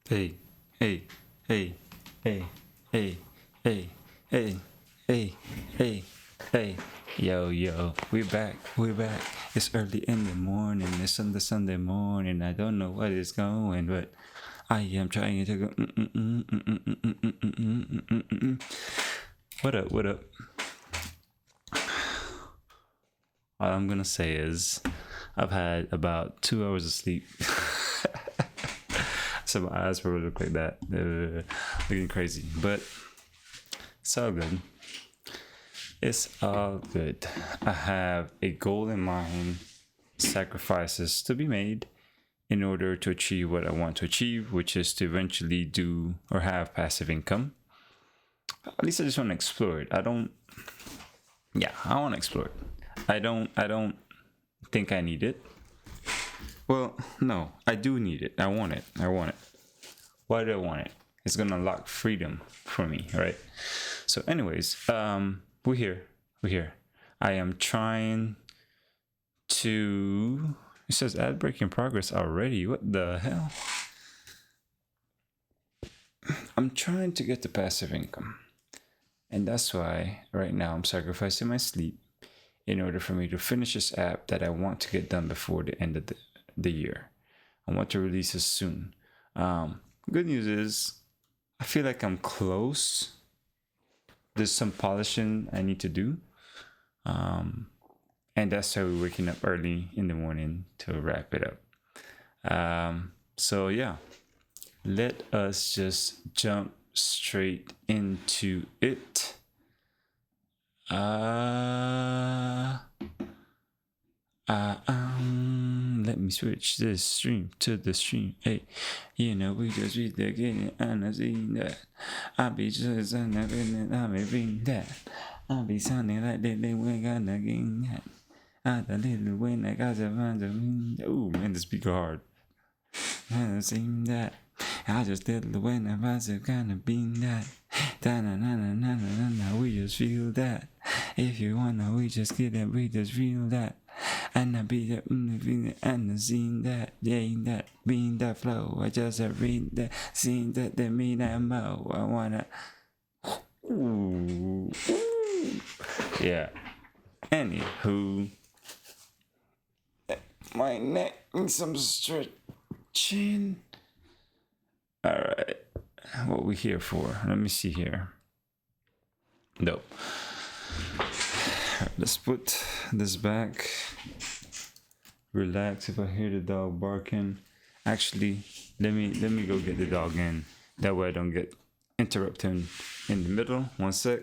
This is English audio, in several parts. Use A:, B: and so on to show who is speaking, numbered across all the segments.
A: Hey, hey, hey, hey, hey, hey, hey, hey, hey, hey. Yo, we're back, It's early in the morning, it's on the Sunday morning. I don't know what is going, but I am trying to go. What up? All I'm gonna say is I've had about 2 hours of sleep. So my eyes probably look like that, looking crazy, but it's all good. It's all good. I have a goal in mind, sacrifices to be made in order to achieve what I want to achieve, which is to eventually do or have passive income. At least I just want to explore it. I want to explore it. I don't think I need it. Well, no, I do need it. I want it. Why do I want it? It's gonna unlock freedom for me, right? So anyways, we're here. I am trying to... It says ad break in progress already. What the hell? I'm trying to get the passive income. And that's why right now I'm sacrificing my sleep in order for me to finish this app that I want to get done before the end of the year. I want to release it soon. Good news is I feel like I'm close. There's some polishing I need to do. And that's why we're waking up early in the morning to wrap it up. So yeah, let us just jump straight into it. Let me switch this stream to the stream. Hey, we just read the getting and I seen that. I be just and I be reading that. I be sounding like they went on again. I the little when I got the man. Oh man, the speaker hard. I seen that. I just did the when I was gonna be that. Da-na-na-na-na-na-na, we just feel that. If you wanna, we just get it, we just feel that. And I be the and I seen that, that, being that flow. I just read that, seen that, they mean that mo. I wanna. Ooh. Yeah. Anywho, my neck needs some stretching. Alright. What we here for? Let me see here. Nope. Let's put this back. Relax if I hear the dog barking. Actually, let me go get the dog in. That way I don't get interrupted in the middle. One sec.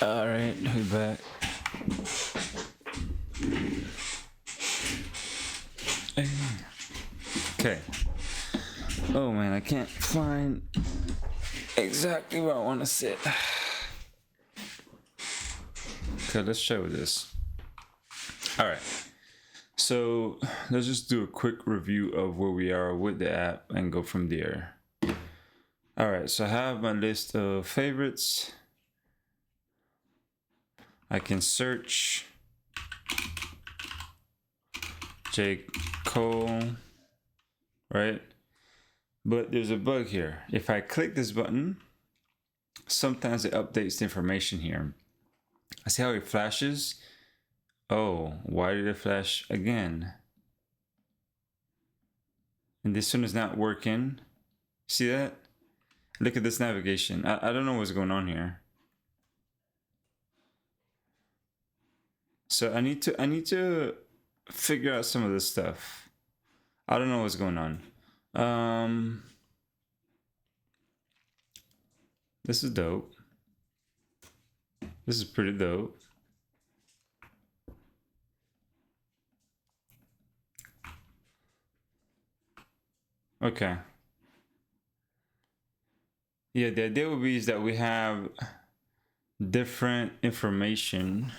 A: Alright, we're back. Okay. Oh man, I can't find exactly where I want to sit. Okay, let's show this. Alright. So let's just do a quick review of where we are with the app and go from there. All right, so I have my list of favorites. I can search J. Cole, right? But there's a bug here. If I click this button, sometimes it updates the information here. I see how it flashes. Oh, why did it flash again? And this one is not working. See that? Look at this navigation. I don't know what's going on here. So I need to figure out some of this stuff. I don't know what's going on. This is dope. This is pretty dope. Okay. Yeah, the idea would be is that we have different information.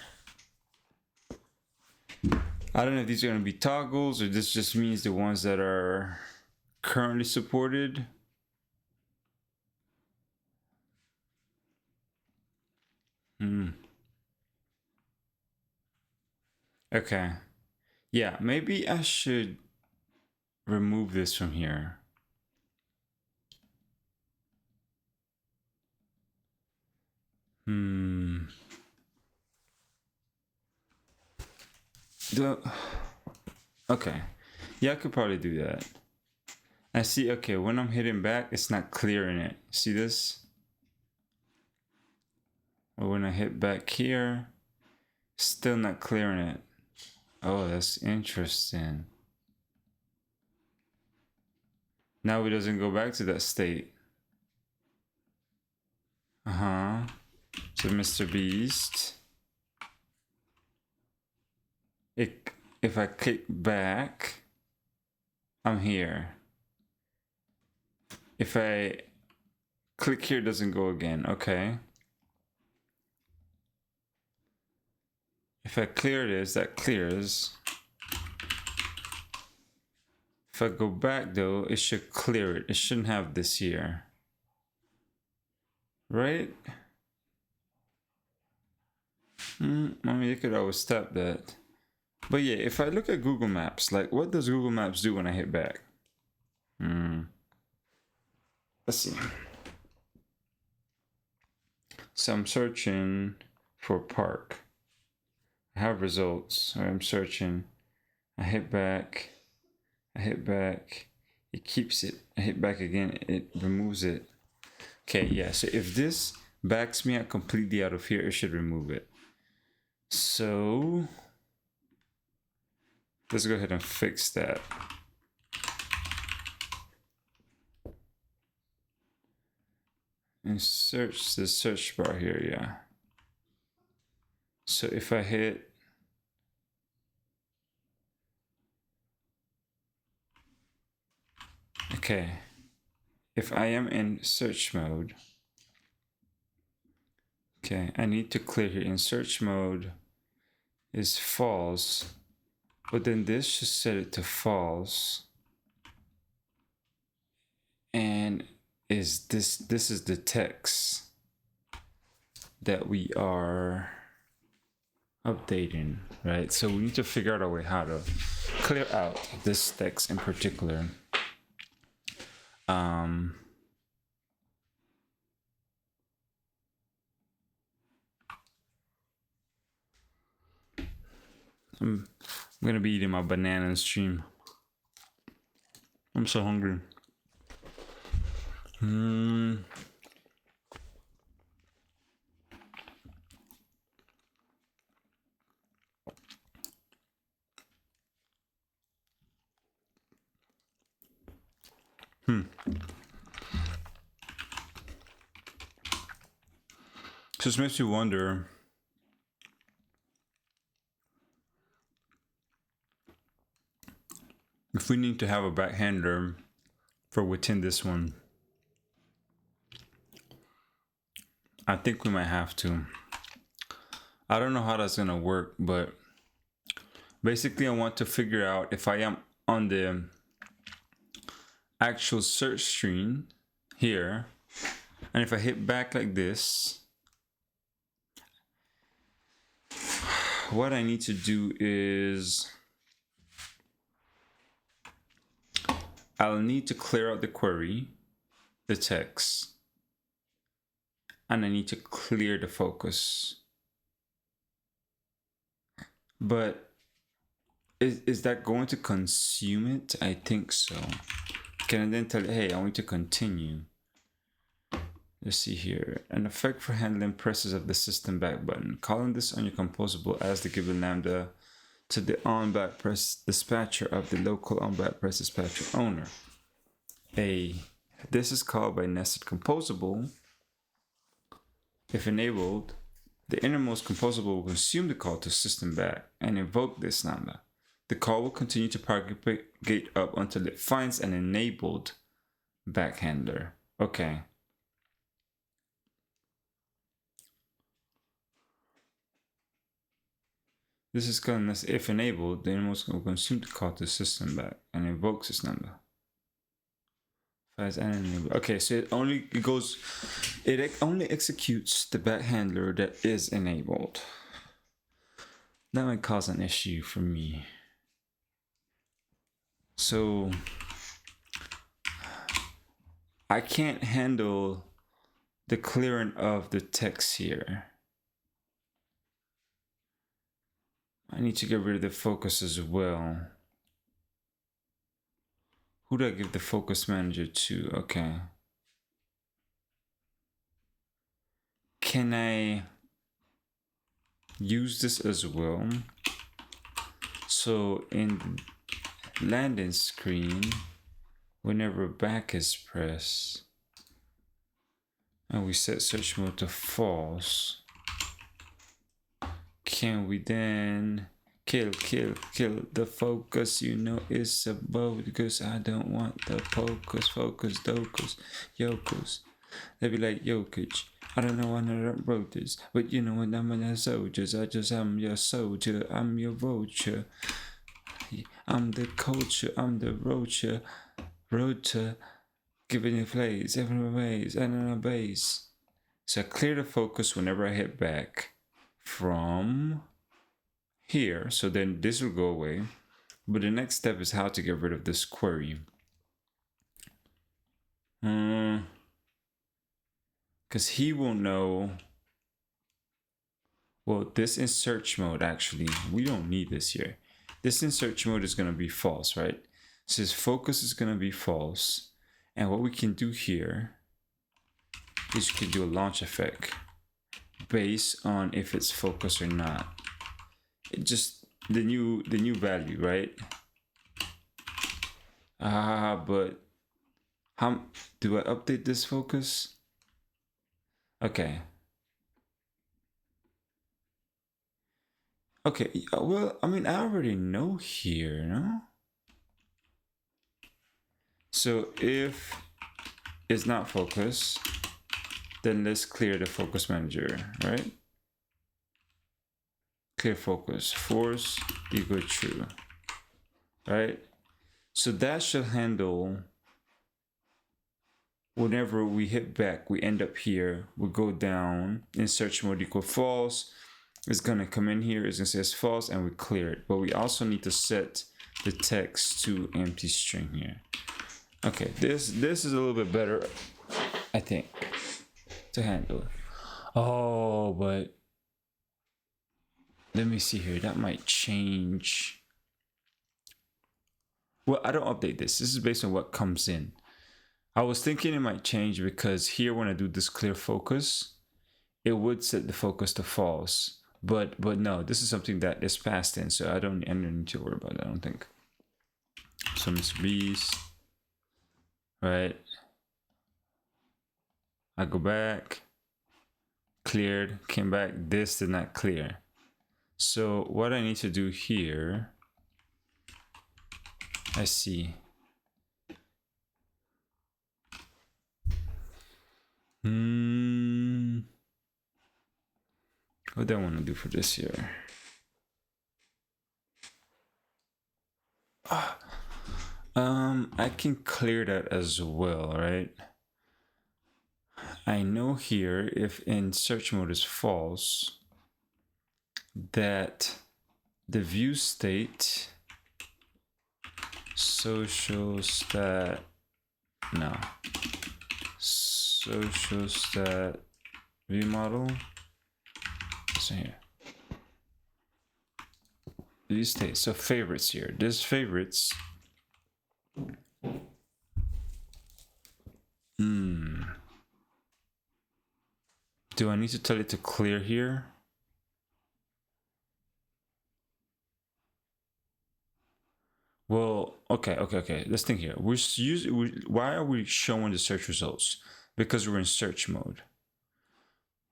A: I don't know if these are going to be toggles or this just means the ones that are currently supported. Okay. Yeah, maybe I should remove this from here. Okay. Yeah, I could probably do that. I see, okay, when I'm hitting back, it's not clearing it. See this? Or when I hit back here, still not clearing it. Oh, that's interesting. Now it doesn't go back to that state. So Mr. Beast. If I click back, I'm here. If I click here, it doesn't go again. Okay. If I clear this, that clears. If I go back though, it should clear it. It shouldn't have this here. Right? I mean, you could always stop that. But yeah, if I look at Google Maps, like what does Google Maps do when I hit back? Let's see. So I'm searching for park. I have results. So I'm searching. I hit back. It keeps it. I hit back again. It removes it. Okay, yeah. So if this backs me out completely out of here, it should remove it. So let's go ahead and fix that. And search the search bar here, yeah. So if I hit okay, if I am in search mode, okay, I need to clear here. In search mode is false, but then this should set it to false. And is this is the text that we are updating, right? So we need to figure out a way how to clear out this text in particular. I'm gonna be eating my banana in stream. I'm so hungry. Just makes you wonder if we need to have a backhander for within this one. I think we might have to. I don't know how that's gonna work, but Basically, I want to figure out if I am on the actual search screen here, and if I hit back like this, what I need to do is I'll need to clear out the query, the text, and I need to clear the focus. But is that going to consume it? I think so. Can I then tell it, hey, I want to continue? Let's see here. An effect for handling presses of the system back button. Calling this on your composable as the given lambda to the on back press dispatcher of the local on back press dispatcher owner. This is called by nested composable. If enabled, the innermost composable will consume the call to system back and invoke this lambda. The call will continue to propagate up until it finds an enabled back handler. Okay. This is called if enabled, the innermost will consume the call to system back and invokes this number. Okay, so it only executes the back handler that is enabled. That might cause an issue for me. So I can't handle the clearing of the text here. I need to get rid of the focus as well. Who do I give the focus manager to? Okay. Can I use this as well? So in landing screen, whenever back is pressed, and we set search mode to false, can we then kill the focus? You know it's above because I don't want the focus docos, yokos. They be like Jokic. I don't know why I wrote this, but you know when I'm in the soldiers, I'm your soldier, I'm your vulture. I'm the culture, I'm the roacher, giving you plays, every ways, and on a base. So I clear the focus whenever I hit back from here, so then this will go away. But the next step is how to get rid of this query. Because he will know. Well, this in search mode, actually, we don't need this here. This in search mode is going to be false, right? So his focus is going to be false. And what we can do here is we can do a launch effect based on if it's focused or not. It just the new value, right? But how do I update this focus? Okay. Okay, well, I mean, I already know here, no? So if it's not focused, then let's clear the focus manager, right? Clear focus, force equal true, right? So that should handle whenever we hit back, we end up here, we go down in search mode equal false. It's gonna come in here, it's gonna say it's false, and we clear it. But we also need to set the text to empty string here. Okay, this is a little bit better, I think, to handle. Oh, but let me see here. That might change. Well, I don't update this. This is based on what comes in. I was thinking it might change because here when I do this clear focus, it would set the focus to false. But no, this is something that is passed in, so I don't need to worry about it, I don't think. So Mr. Beast, right? I go back, cleared, came back, this did not clear. So what I need to do here, I see. What do I want to do for this year? I can clear that as well, right? I know here if in search mode is false, that the view state social stat view model. So here, view state. So favorites here. This favorites. Do I need to tell it to clear here? Well, okay. Let's think here. Why are we showing the search results? Because we're in search mode.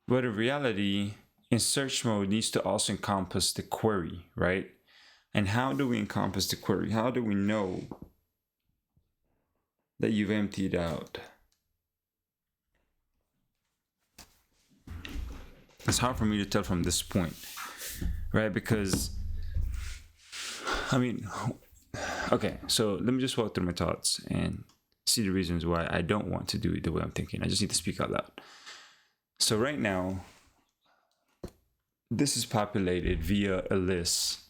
A: But in reality, in search mode needs to also encompass the query, right? And how do we encompass the query? How do we know that you've emptied out? It's hard for me to tell from this point, right? Because, I mean, okay, so let me just walk through my thoughts and see the reasons why I don't want to do it the way I'm thinking. I just need to speak out loud. So right now, this is populated via a list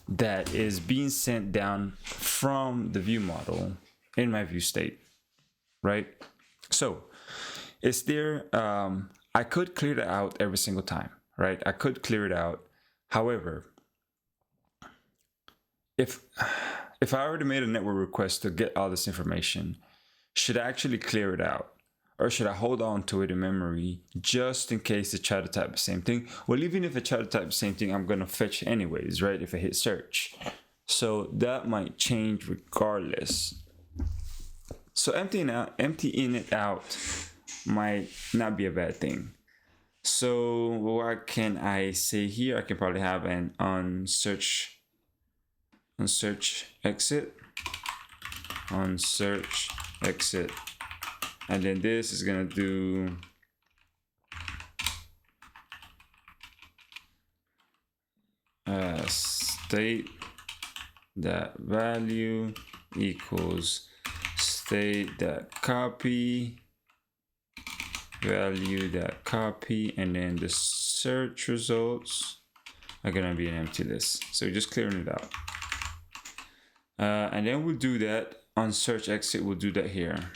A: that is being sent down from the view model in my view state, right? So is there, I could clear it out every single time, right? I could clear it out. However, if I already made a network request to get all this information, should I actually clear it out? Or should I hold on to it in memory just in case it try to type the same thing? Well, even if it try to type the same thing, I'm gonna fetch anyways, right? If I hit search. So that might change regardless. So emptying it out might not be a bad thing. So what can I say here? I can probably have an on search exit, and then this is gonna do state that value equals state that copy value that copy, and then the search results are gonna be an empty list. So just clearing it out, and then we'll do that on search exit. We'll do that here.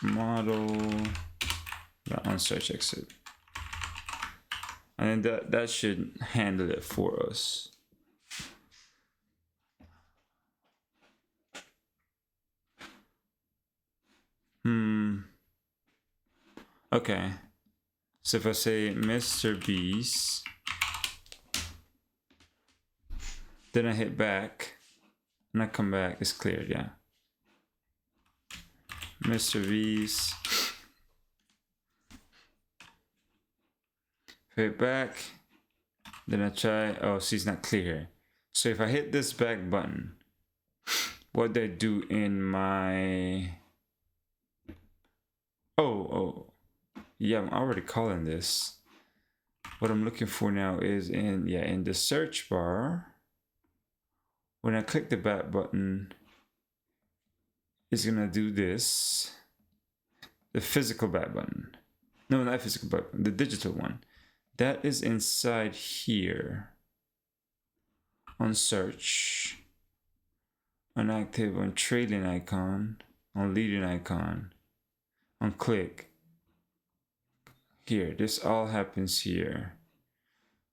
A: Model on search exit, and then that should handle it for us. Okay, so if I say Mr. Beast, then I hit back and I come back, it's cleared, yeah. Mr. Beast, hit back, then I try, oh, see, it's not clear here. So if I hit this back button, what do I do in my, oh, yeah, I'm already calling this. What I'm looking for now is in the search bar, when I click the back button, it's gonna do this. The physical back button. No, not physical back button, the digital one. That is inside here. On search. On active, on trailing icon, on leading icon, on click. Here, this all happens here.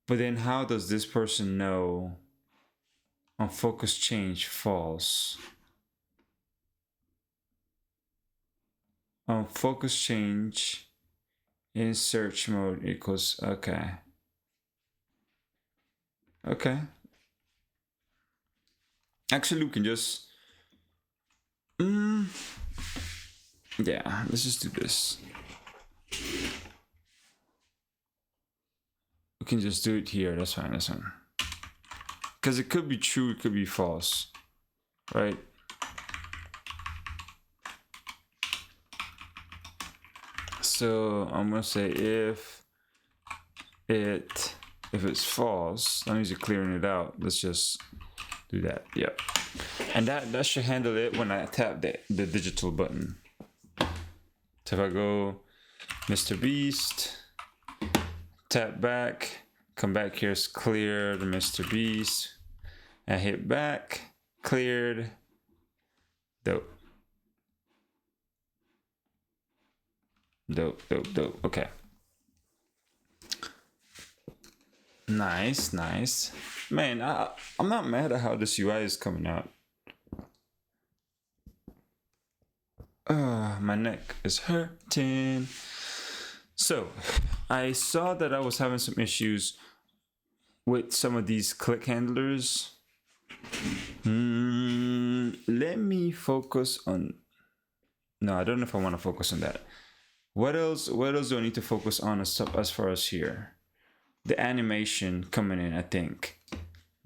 A: But then how does this person know on focus change false? On focus change in search mode equals, okay. Actually, we can just, yeah, let's just do this. We can just do it here, that's fine, Because it could be true, it could be false, right? So I'm gonna say if it if it's false, that means you're clearing it out. Let's just do that. Yep. And that should handle it when I tap the digital button. So if I go Mr. Beast, tap back, come back here, it's cleared Mr. Beast. I hit back, cleared. Dope. Dope. Okay. Nice. Man, I'm not mad at how this UI is coming out. My neck is hurting. So, I saw that I was having some issues with some of these click handlers. Let me focus on... No, I don't know if I want to focus on that. What else do I need to focus on as far as here? The animation coming in, I think.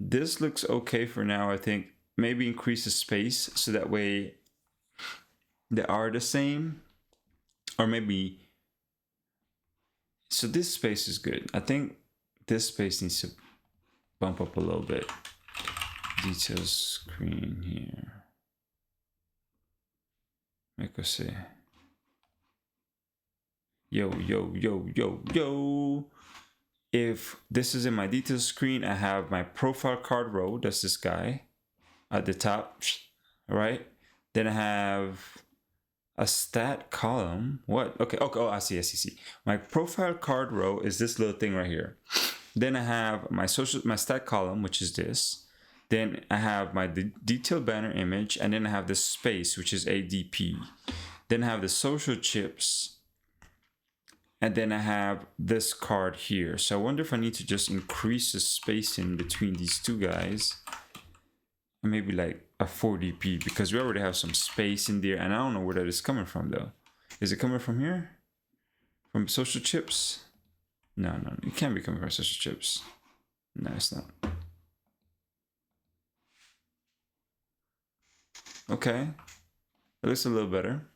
A: This looks okay for now. I think maybe increase the space so that way they are the same. Or maybe... So this space is good. I think this space needs to bump up a little bit. Detail screen here. Make us see. Yo. If this is in my details screen, I have my profile card row. That's this guy at the top, right? Then I have a stat column. What? Okay. Oh, I see. My profile card row is this little thing right here. Then I have my stat column, which is this. Then I have my detailed banner image, and then I have this space, which is ADP. Then I have the social chips. And then I have this card here. So I wonder if I need to just increase the spacing between these two guys. Maybe like a 4dp, because we already have some space in there. And I don't know where that is coming from though. Is it coming from here? From social chips? No, it can't be coming from social chips. No, it's not. Okay, it looks a little better.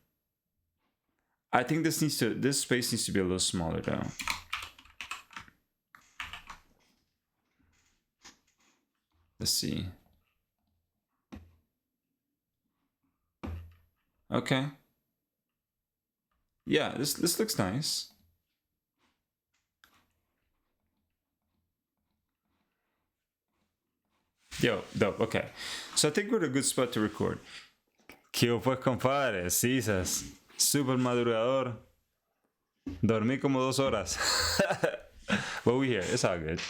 A: I think this space needs to be a little smaller though. Let's see. Okay. Yeah, this looks nice. Yo, dope, okay. So I think we're at a good spot to record. ¿Qué pues, compadre? Cisas. Super madurador. Dormí como 2 horas. But we here. It's all good.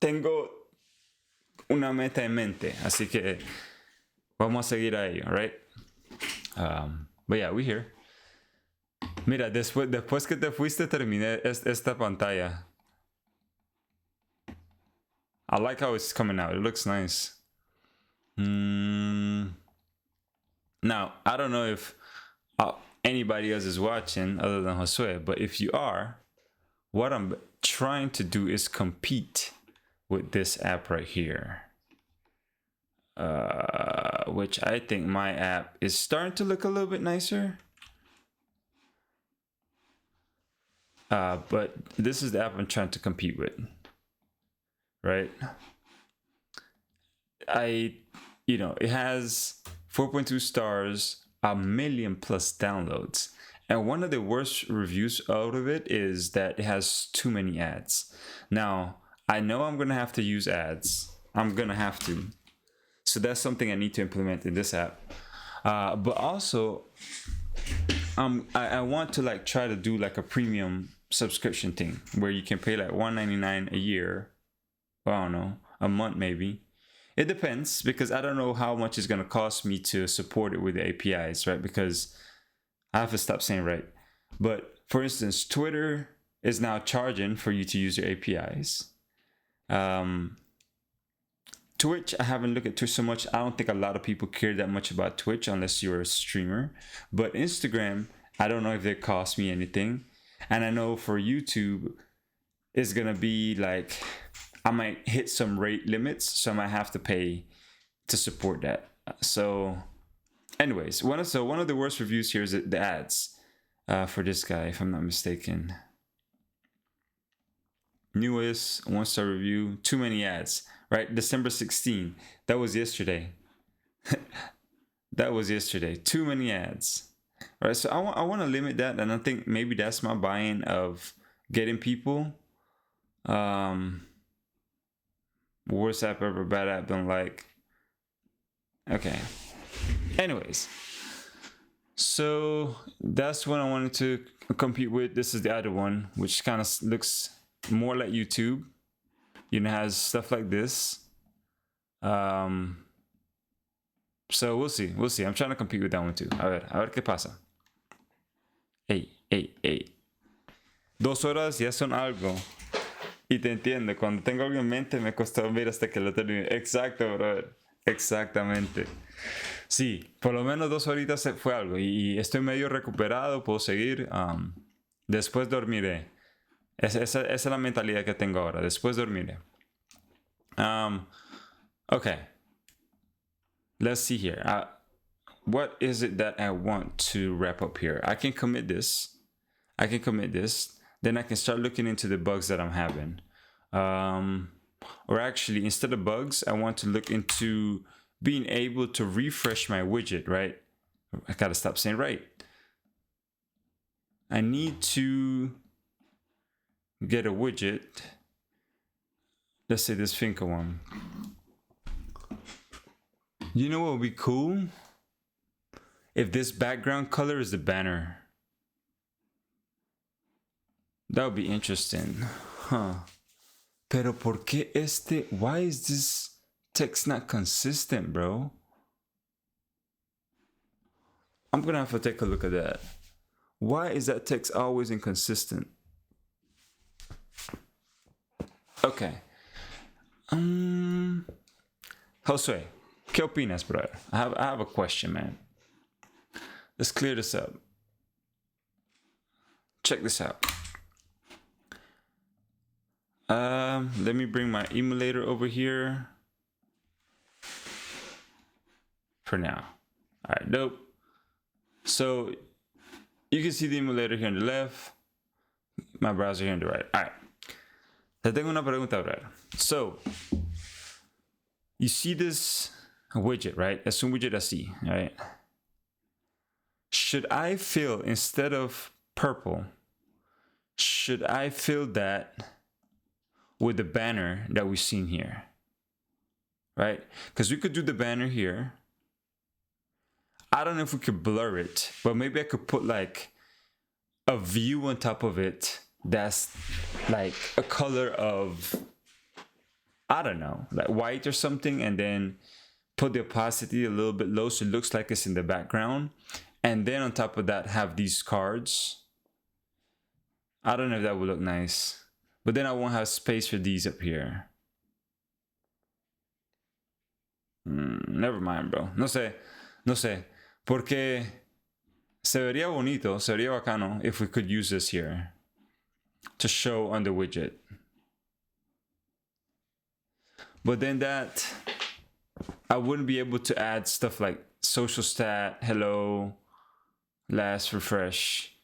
A: Tengo una meta en mente, así que vamos a seguir ahí, right? But yeah, we here. Mira, después que te fuiste terminé esta pantalla. I like how it's coming out. It looks nice. Now, I don't know if anybody else is watching other than Josue, but if you are, what I'm trying to do is compete with this app right here. Which I think my app is starting to look a little bit nicer. But this is the app I'm trying to compete with. Right? It has 4.2 stars, 1 million plus downloads. And one of the worst reviews out of it is that it has too many ads. Now, I know I'm going to have to use ads. I'm going to have to. So that's something I need to implement in this app. But also, I want to try to do a premium subscription thing where you can pay $1.99 a year. I don't know, a month maybe. It depends, because I don't know how much it's going to cost me to support it with the APIs, right? Because I have to stop saying right. But for instance, Twitter is now charging for you to use your APIs. Twitch, I haven't looked at Twitch so much. I don't think a lot of people care that much about Twitch unless you're a streamer. But Instagram, I don't know if they cost me anything. And I know for YouTube, it's going to be I might hit some rate limits, so I might have to pay to support that. So anyways, one of the worst reviews here is the ads for this guy, if I'm not mistaken. newest 1-star review, too many ads, right? December 16th, that was yesterday. That was yesterday, too many ads. All right, so I want to limit that, and I think maybe that's my buy-in of getting people. Worst app ever, bad app, don't like. Okay. Anyways, so that's what I wanted to compete with. This is the other one, which kind of looks more like YouTube. You know, has stuff like this. So we'll see. I'm trying to compete with that one too. A ver qué pasa. Ey. 2 horas ya son algo. Y te entiendo. Cuando tengo algo en mente me costó dormir hasta que lo termine. Exacto, brother. Exactamente. Sí, por lo menos 2 horitas fue algo. Y estoy medio recuperado. Puedo seguir. Después dormiré. Esa es la mentalidad que tengo ahora. Después dormiré. Okay. Let's see here. What is it that I want to wrap up here? I can commit this. Then I can start looking into the bugs that I'm having. Or actually, instead of bugs, I want to look into being able to refresh my widget, right? I gotta stop saying right. I need to get a widget. Let's say this Finca one. You know what would be cool? If this background color is the banner. That would be interesting. Huh. Pero por qué este? Why is this text not consistent, bro? I'm gonna have to take a look at that. Why is that text always inconsistent? Okay. Josue, ¿qué opinas, brother? I have a question, man. Let's clear this up. Check this out. Let me bring my emulator over here. For now. All right, dope. So you can see the emulator here on the left, my browser here on the right. All right. Te tengo una pregunta, brother. So you see this widget, right? Es un widget así, right? Should I fill, instead of purple, should I fill that with the banner that we've seen here? Right? Because we could do the banner here. I don't know if we could blur it, but maybe I could put like a view on top of it that's like a color of, I don't know, like white or something, and then put the opacity a little bit low so it looks like it's in the background. And then on top of that, have these cards. I don't know if that would look nice. But then I won't have space for these up here. Never mind, bro. No sé. Porque se vería bonito, se vería bacano if we could use this here to show on the widget. But then that, I wouldn't be able to add stuff like social stat, hello, last refresh.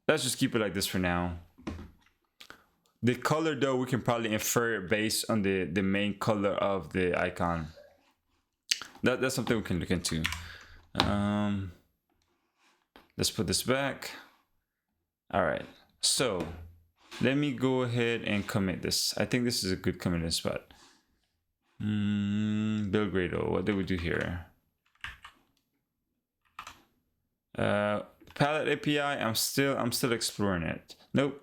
A: Let's just keep it like this for now. The color though, we can probably infer it based on the main color of the icon. That's something we can look into. Let's put this back. All right, so let me go ahead and commit this. I think this is a good committing spot. Belgrado, what did we do here? Palette API, I'm still exploring it. Nope.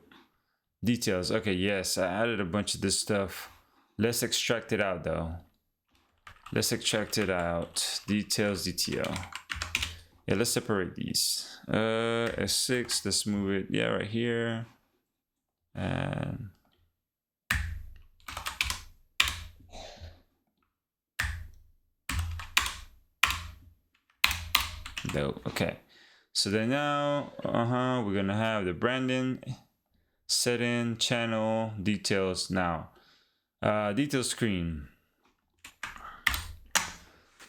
A: Details. Okay, yes, I added a bunch of this stuff. Let's extract it out though. Let's extract it out. Details, DTL. Yeah, let's separate these. S6, let's move it, yeah, right here. And dope. Okay. So then now, we're gonna have the branding, setting, channel, details now. Detail screen.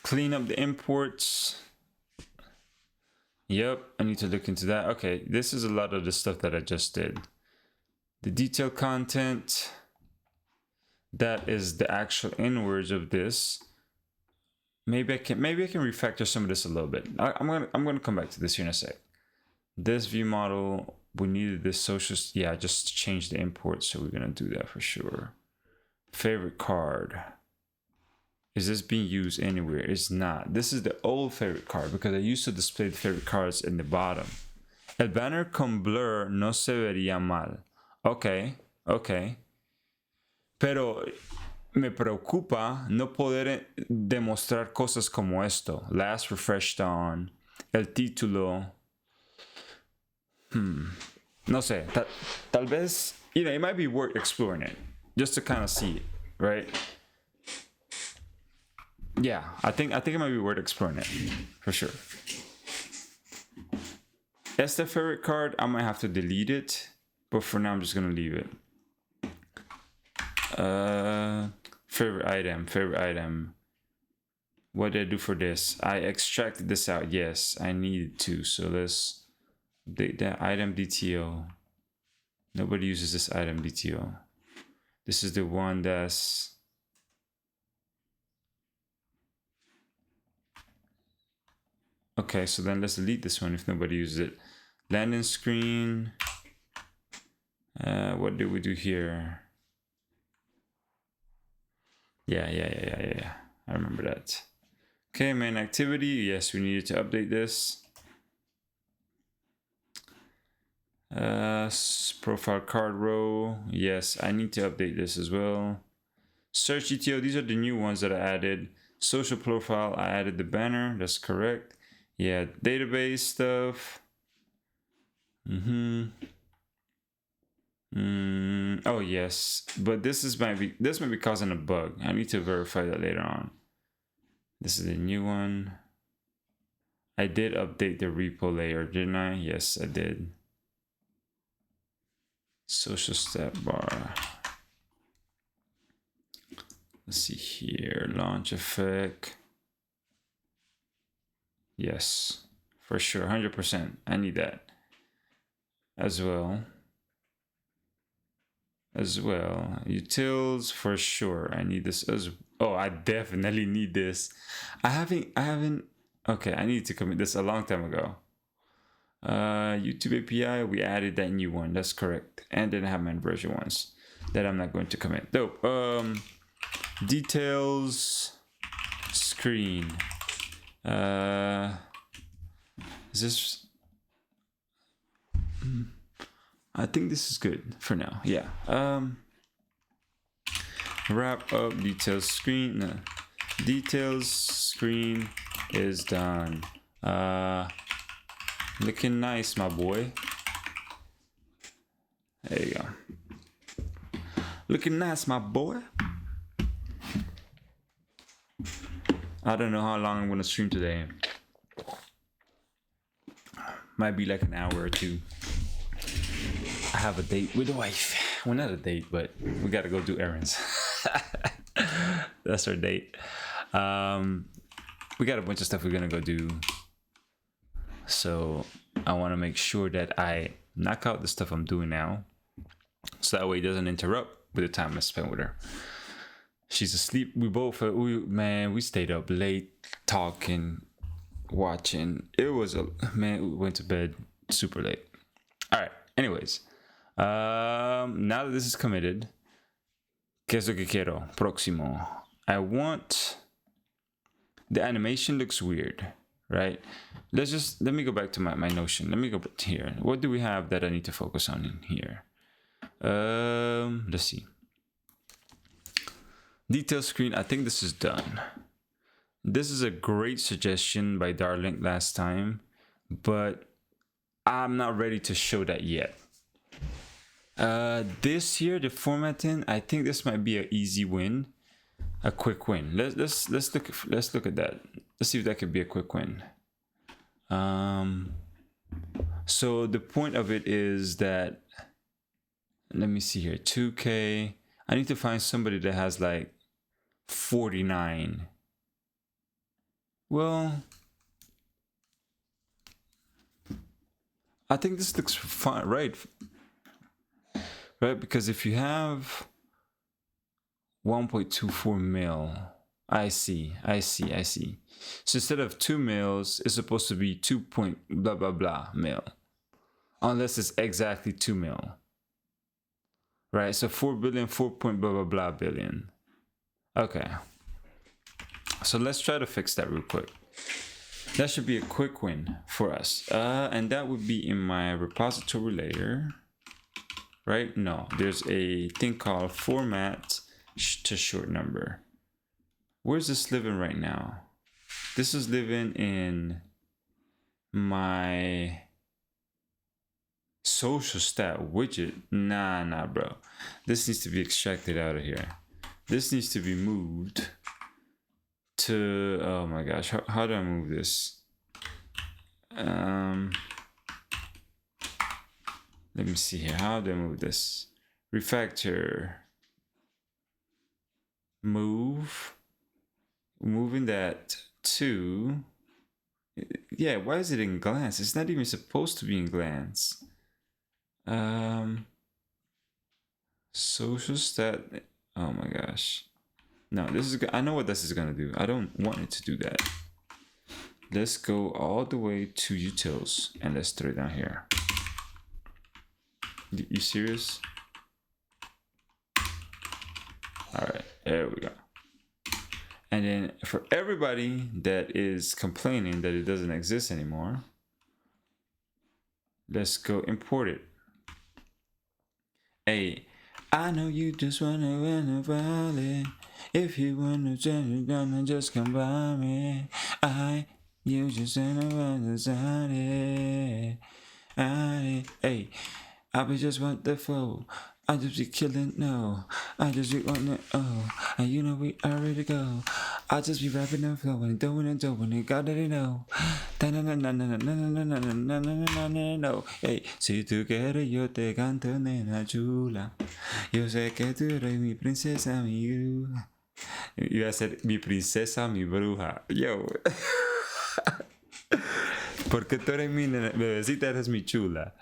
A: Clean up the imports. Yep, I need to look into that. Okay, this is a lot of the stuff that I just did. The detail content, that is the actual inwards of this. Maybe I can refactor some of this a little bit. I'm gonna come back to this here in a sec. This view model, we needed this social. Yeah, just change the import, so we're gonna do that for sure. Favorite card. Is this being used anywhere? It's not. This is the old favorite card because I used to display the favorite cards in the bottom. El banner con blur no se vería mal. Okay. Pero me preocupa no poder demostrar cosas como esto. Last refreshed on. El título. No sé. Tal vez, it might be worth exploring it. Just to kind of see it, right? Yeah, I think it might be worth exploring it. For sure. As the favorite card, I might have to delete it. But for now, I'm just going to leave it. Favorite item. What did I do for this? I extracted this out. Yes, I needed to. So let's update that item DTO. Nobody uses this item DTO. This is the one that's... Okay, so then let's delete this one if nobody uses it. Landing screen. What did we do here? Yeah. I remember that. Okay, main activity. Yes, we needed to update this. Profile card row. Yes, I need to update this as well. Search GTO. These are the new ones that I added. Social profile. I added the banner. That's correct. Yeah, database stuff. Oh yes, but this might be causing a bug. I need to verify that later on. This is the new one. I did update the repo layer, didn't I? Yes, I did. Social step bar. Let's see here. Launch effect. Yes, for sure, 100%. I need that as well. Utils for sure. I need this as I definitely need this. I haven't okay, I need to commit this a long time ago. YouTube API, we added that new one, that's correct. And then I have my version ones that I'm not going to commit. Dope. Details screen. Is this I think this is good for now. Yeah. Wrap up details screen. No. Details screen is done. Looking nice, my boy. There you go. Looking nice, my boy. I don't know how long I'm gonna stream today. Might be like an hour or two. I have a date with the wife. Well, not a date, but we gotta go do errands. That's our date. We got a bunch of stuff we're gonna go do. So I want to make sure that I knock out the stuff I'm doing now, so that way it doesn't interrupt with the time I spend with her. She's asleep. We both, we stayed up late talking, watching. It was we went to bed super late. All right. Anyways, now that this is committed, ¿qué es lo que quiero? Próximo. I want the animation looks weird, right? Let me go back to my Notion. Let me go back here. What do we have that I need to focus on in here? Let's see. Detail screen. I think this is done. This is a great suggestion by Darling last time, but I'm not ready to show that yet. This here, the formatting, I think this might be an easy win, a quick win. Let's look at that. Let's see if that could be a quick win. So the point of it is that, let me see here, 2K. I need to find somebody that has like 49. Well, I think this looks fine, right? right? Because if you have 1.24 mil, I see. So instead of 2 mils, it's supposed to be 2 point blah blah blah mil, unless it's exactly 2 mil, right? So 4 billion, 4 point blah blah blah billion. Okay, so let's try to fix that real quick. That should be a quick win for us, and that would be in my repository layer, right? No, there's a thing called format to short number. Where's this living right now? This is living in my social stat widget. Nah, bro. This needs to be extracted out of here. This needs to be moved to, oh my gosh, how do I move this? Let me see here. How do I move this? Refactor. Moving that to, yeah, why is it in glance? It's not even supposed to be in glance. Social stat, oh my gosh. No, this is, I know what this is gonna do. I don't want it to do that. Let's go all the way to utils and let's throw it down here. You serious? All right, there we go. And then for everybody that is complaining that it doesn't exist anymore, let's go import it. Hey, I know you just wanna run a valley. If you wanna change, you're gonna just come by me. You just wanna run the side. Hey, I be just want the flow. I just be killing, no. I just be wanting it, oh. And you know we are ready to go. I just be rapping and flowing, doing and God let it know. No. Hey, si tú quieres yo te canto, nena chula. Yo sé que tú eres mi princesa, mi bruja. Iba a ser mi princesa, mi bruja. Yo. Porque tú eres mi nena, bebecita, eres mi chula.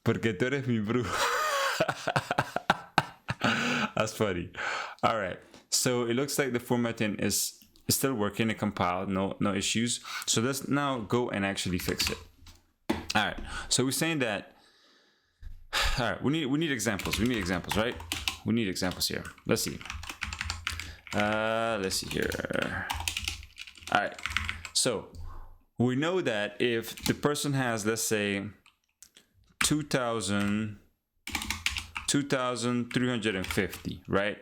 A: Porque tú eres mi bruja. That's funny. All right, so it looks like the formatting is still working. It compiled, no issues. So let's now go and actually fix it. All right, so we're saying that, all right, we need examples. We need examples, right? We need examples here. Let's see here. All right, so we know that if the person has, let's say, 2,350, right?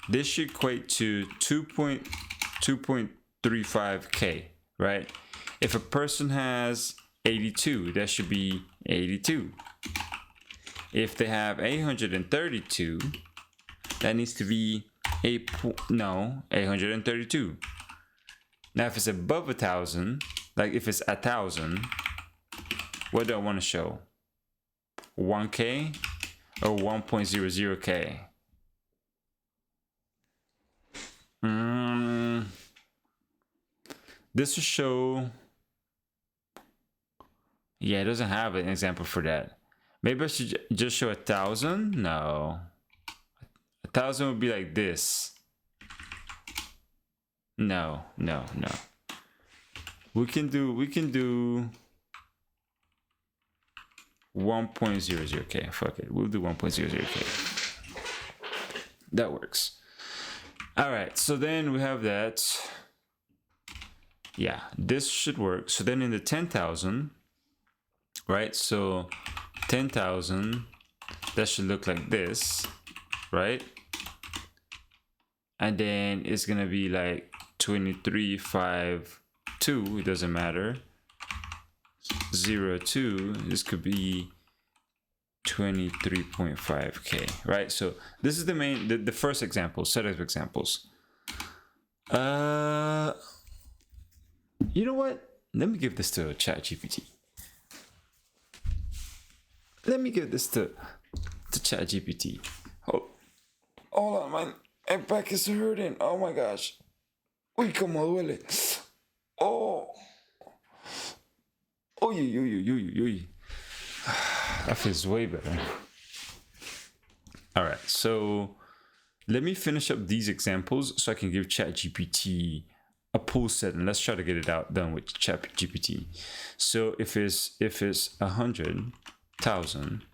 A: This should equate to 2.35K, right? If a person has 82, that should be 82. If they have 832, that needs to be 832. Now, if it's above 1,000, like if it's 1,000, what do I want to show? 1K or 1.00K? This will show, yeah, it doesn't have an example for that. Maybe I should just show 1,000. No, 1,000 would be like this. No. We can do 1.00K. Fuck it, we'll do 1.00K. That works. All right, so then we have that. Yeah, this should work. So then in the 10,000, right? So 10,000, that should look like this, right? And then it's gonna be like 2352. It doesn't matter. 02. This could be 23.5K, right? So this is the first example, set of examples. You know what? Let me give this to ChatGPT. Let me give this to ChatGPT. Hold on, my back is hurting. Oh my gosh. Uy, como duele. Oh. Uy. That feels way better. All right, so let me finish up these examples so I can give ChatGPT a pool set, and let's try to get it done with ChatGPT. So if it's 100,000,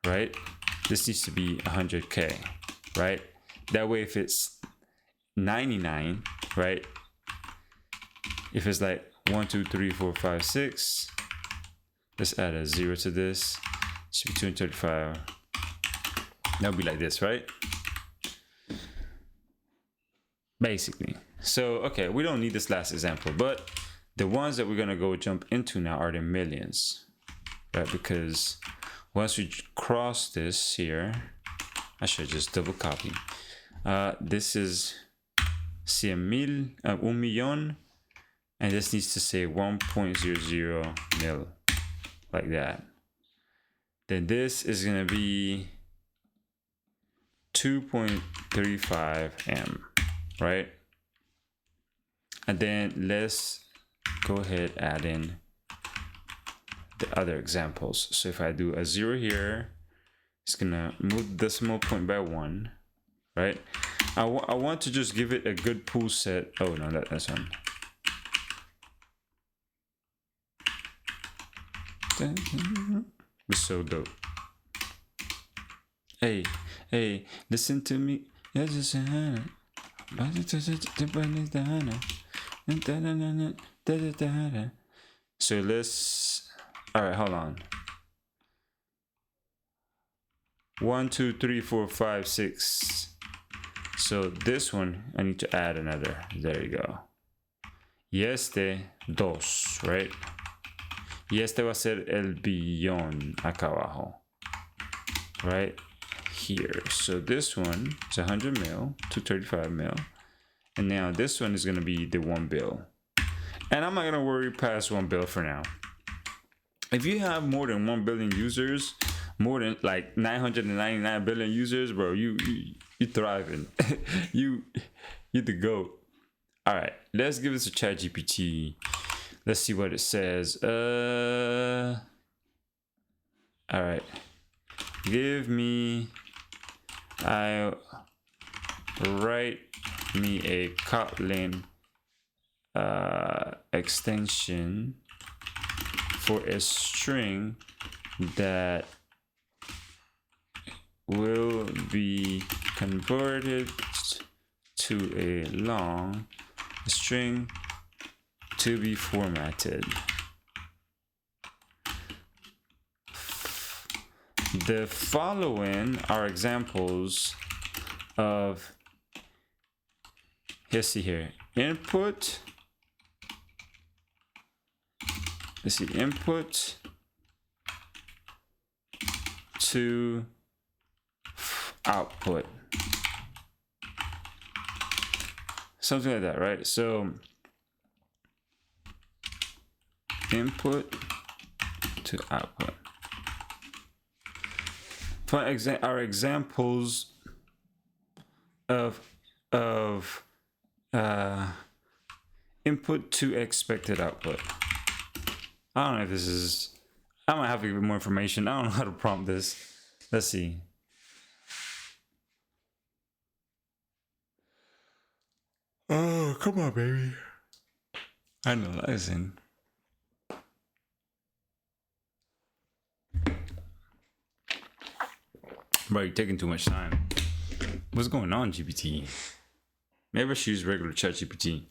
A: right? This needs to be 100K, right? That way, if it's 99, right? If it's like 1, 2, 3, 4, 5, 6, let's add a 0 to this. It should be 235. That'll be like this, right? Basically. So, okay, we don't need this last example, but the ones that we're gonna go jump into now are the millions, right? Because once we cross this here, I should just double copy. This is 100,000, 1 million, and this needs to say 1.00 mil, like that. Then this is gonna be 2.35 M, right? And then let's go ahead add in the other examples. So if I do a 0 here, it's gonna move the decimal point by 1, right? I want to just give it a good pool set. Oh no, that's one. It's so dope. Hey, listen to me. So let's, all right, hold on. 1, 2, 3, 4, 5, 6. So this one, I need to add another. There you go. Y este, 2, right? Y este va a ser el billón acá abajo, right? Here. So this one is 100 mil, 235 mil. And now this one is going to be the 1 bill. And I'm not going to worry past 1 bill for now. If you have more than 1 billion users, more than like 999 billion users, bro, you thriving. you the GOAT. All right, let's give this a ChatGPT. Let's see what it says. All right, write me a Kotlin extension for a string that will be converted to a long string to be formatted. The following are examples of, let's see here, input. Let's see, input to output. Something like that, right? So input to output. For our examples of input to expected output. I don't know if this is, I might have to give more information. I don't know how to prompt this. Let's see. Oh, come on, baby. Analyzing. Bro, you're taking too much time. What's going on, GPT? Maybe I should use regular ChatGPT.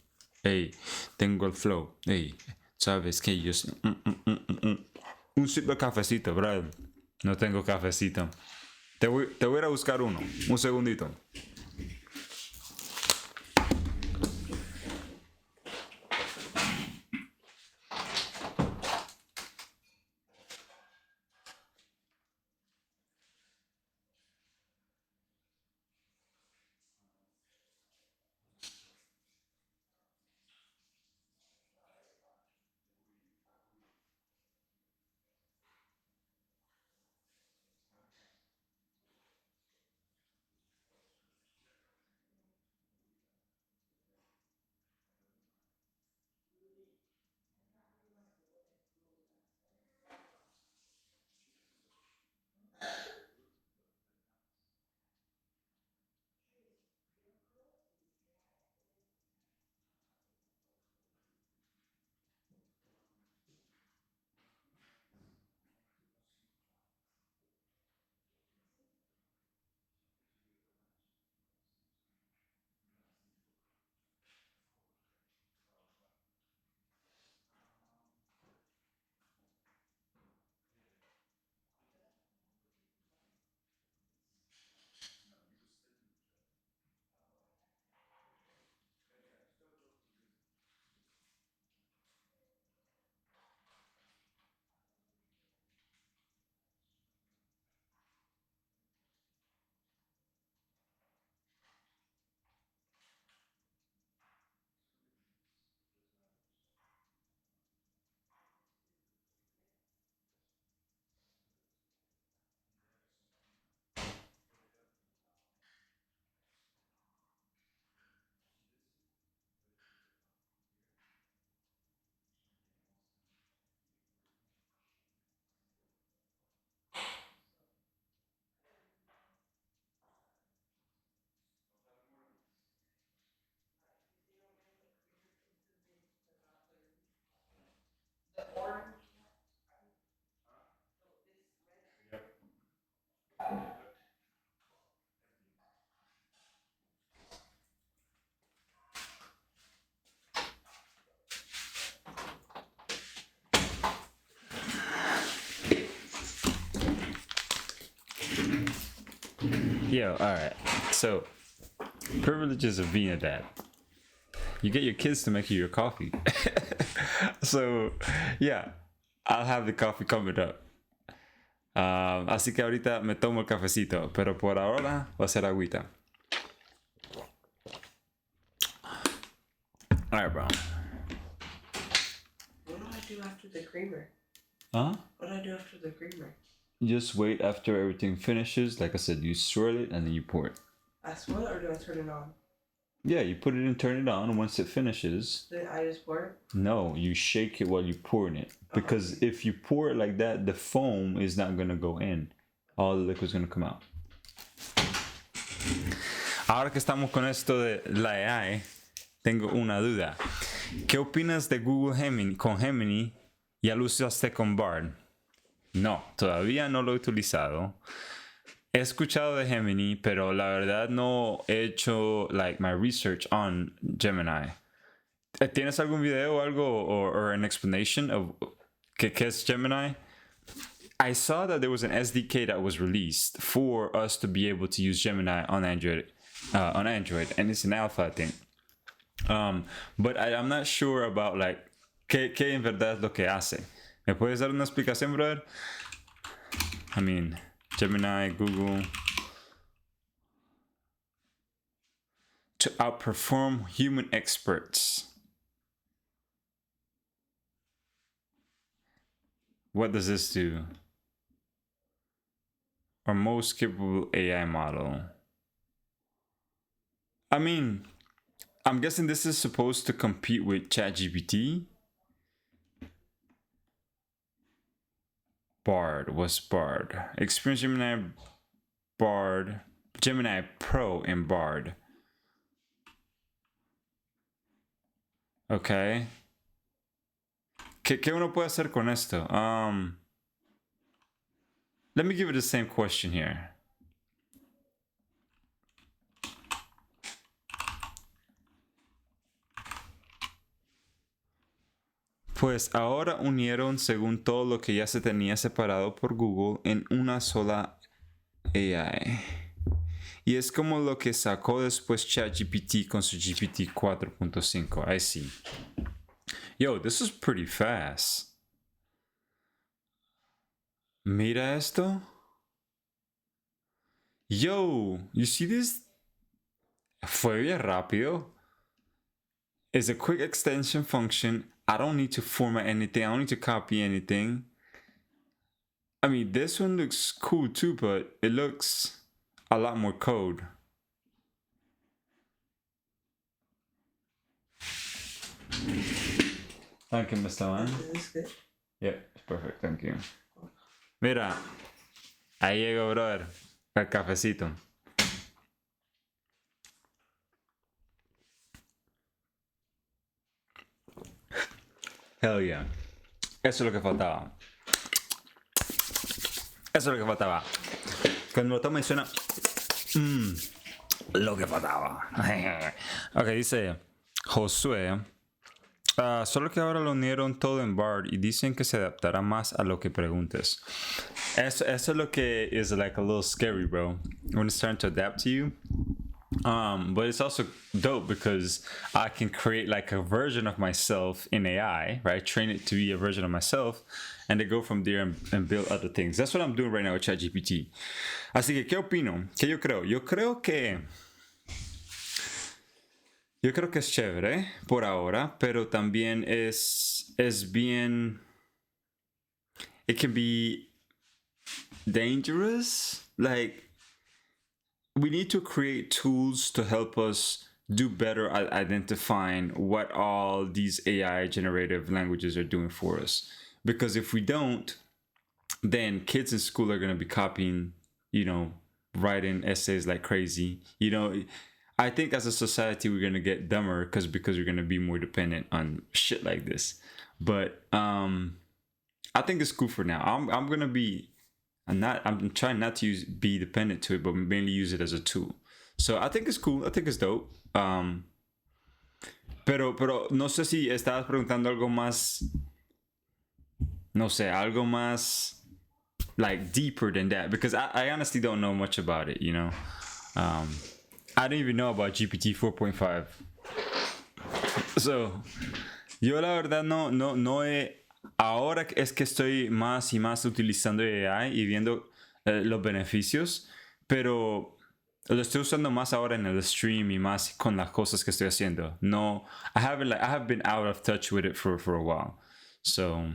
A: Hey, tengo el flow. Hey, sabes que yo... Un sip de cafecito, bro. No tengo cafecito. Te voy a ir a buscar uno. Un segundito. Yo, all right. So, privileges of being a dad. You get your kids to make you your coffee. So, yeah, I'll have the coffee coming up. Así que ahorita me tomo el cafecito, pero por ahora va a ser agüita. All right, bro.
B: What do I do after the creamer?
A: Huh?
B: What do I do after the creamer?
A: Just wait after everything finishes. Like I said, you swirl it and then you pour it.
B: I swirl it or do I turn it on?
A: Yeah, you put it in, turn it on. Once it finishes,
B: Then I just pour it?
A: no, you shake it while you're pouring it. Because if you pour it like that, the foam is not going to go in. All the liquid's going to come out. Ahora que estamos con esto de la AI, tengo una duda. ¿Qué opinas de Google Gemini? Con Gemini, ¿ya lo usaste con Bard? No, todavía no lo he utilizado. He escuchado de Gemini, pero la verdad no he hecho like my research on Gemini. ¿Tienes algún video o algo or an explanation of qué es Gemini? I saw that there was an SDK that was released for us to be able to use Gemini on Android, and it's an alpha, I think. But I'm not sure about like qué en verdad es lo que hace. ¿Me puedes dar una explicación, brother? I mean, Gemini, Google. To outperform human experts. What does this do? Our most capable AI model. I mean, I'm guessing this is supposed to compete with ChatGPT. Bard was Bard. Experience Gemini Bard. Gemini Pro and Bard. Okay. ¿Qué uno puede hacer con esto? Let me give it the same question here. Pues ahora unieron según todo lo que ya se tenía separado por Google en una sola AI. Y es como lo que sacó después ChatGPT con su GPT 4.5. I see. Yo, this is pretty fast. Mira esto. Yo, you see this? Fue bien rápido. It's a quick extension function. I don't need to format anything. I don't need to copy anything. I mean, this one looks cool too, but it looks a lot more code. Thank you, Mr. Man.
B: Is this good?
A: Yeah, it's perfect. Thank you. Mira, ahí llegó, brother, el cafecito. Hell yeah. Eso es lo que faltaba. Eso es lo que faltaba. Cuando lo tomo y suena... lo que faltaba. Ok, dice Josué. Solo que ahora lo unieron todo en Bard y dicen que se adaptará más a lo que preguntes. Eso es lo que is like a little scary, bro. When it's starting to adapt to you. But it's also dope because I can create like a version of myself in AI, right? Train it to be a version of myself and then go from there and build other things. That's what I'm doing right now with ChatGPT. Así que, ¿qué opino? ¿Qué yo creo? Yo creo que es chévere por ahora, pero también es bien... It can be dangerous. Like, we need to create tools to help us do better at identifying what all these AI generative languages are doing for us. Because if we don't, then kids in school are going to be copying, writing essays like crazy. I think as a society, we're going to get dumber because we're going to be more dependent on shit like this. But I think it's cool for now. I'm going to be... I'm trying not to be dependent to it, but mainly use it as a tool. So I think it's cool. I think it's dope. Pero no sé si estabas preguntando algo más. No sé, algo más like deeper than that, because I honestly don't know much about it. I didn't even know about GPT 4.5. So, yo la verdad no he... Ahora es que estoy más y más utilizando AI y viendo los beneficios, pero lo estoy usando más ahora en el stream y más con las cosas que estoy haciendo. No, I have been out of touch with it for a while. So,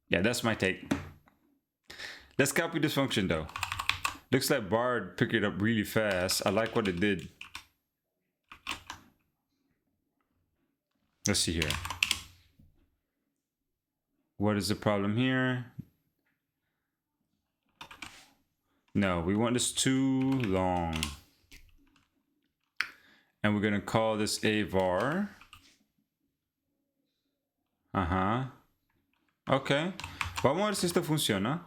A: yeah, that's my take. Let's copy this function though. Looks like Bard picked it up really fast. I like what it did. Let's see here. What is the problem here? No, we want this too long. And we're gonna call this a var. Ajá. Ok. Vamos a ver si esto funciona.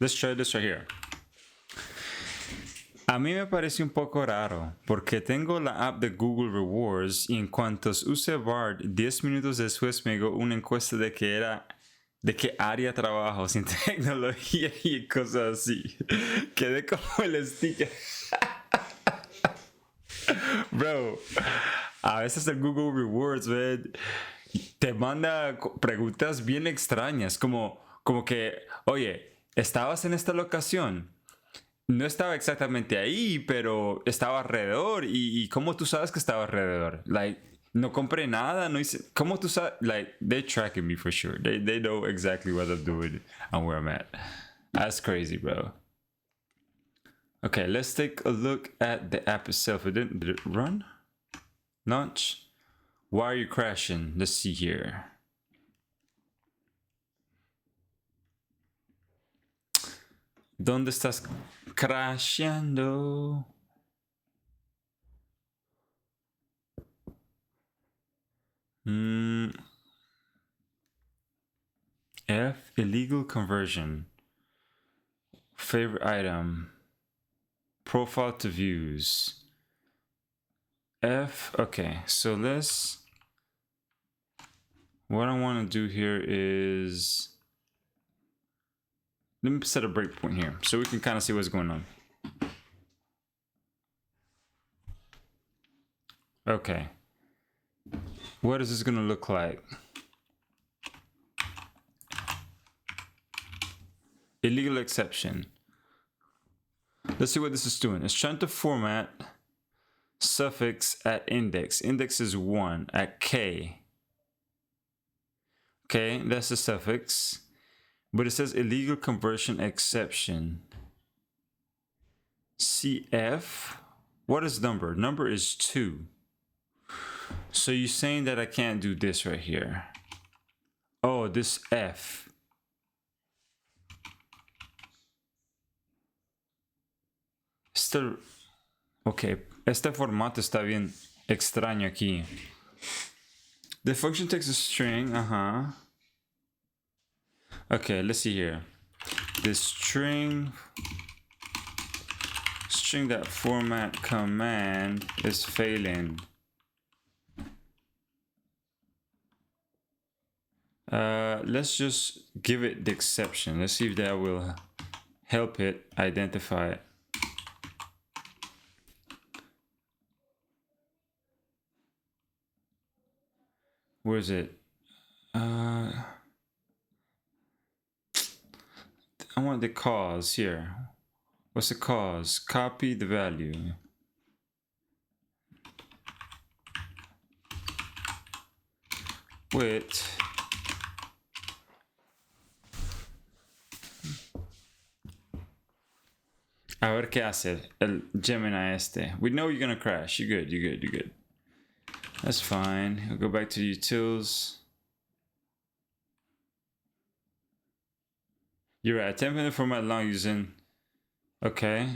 A: Let's try this right here. A mí me parece un poco raro, porque tengo la app de Google Rewards y en cuanto use Bard, 10 minutos después me llegó una encuesta de qué área trabajo sin tecnología y cosas así. Quedé como el sticker. Bro, a veces el Google Rewards, man, te manda preguntas bien extrañas, como que, oye, ¿estabas en esta locación? No estaba exactamente ahí, pero estaba alrededor. ¿Y cómo tú sabes que estaba alrededor? Like, no compré nada, no hice... ¿Cómo tú sabes? Like, they're tracking me for sure. They know exactly what I'm doing and where I'm at. That's crazy, bro. Okay, let's take a look at the app itself. Did it run? Launch? Why are you crashing? Let's see here. ¿Dónde estás crasheando? F, illegal conversion. Favorite item. Profile to views. F, okay, so what I want to do here is, let me set a breakpoint here so we can kind of see what's going on. Okay. What is this going to look like? Illegal exception. Let's see what this is doing. It's trying to format suffix at index. Index is 1 at K. Okay, that's the suffix. But it says illegal conversion exception. CF. What is number? Number is 2. So you're saying that I can't do this right here. Oh, this F. Still, okay, este formato está bien extraño aquí. The function takes a string, Okay, let's see here. The string that format command is failing. Let's just give it the exception. Let's see if that will help it identify it. Where is it? I want the cause here. What's the cause? Copy the value. With a ver qué hace el Gemini este. We know you're gonna crash. You're good. That's fine. I'll go back to the utils. You're right. Attempting to format long using. Okay.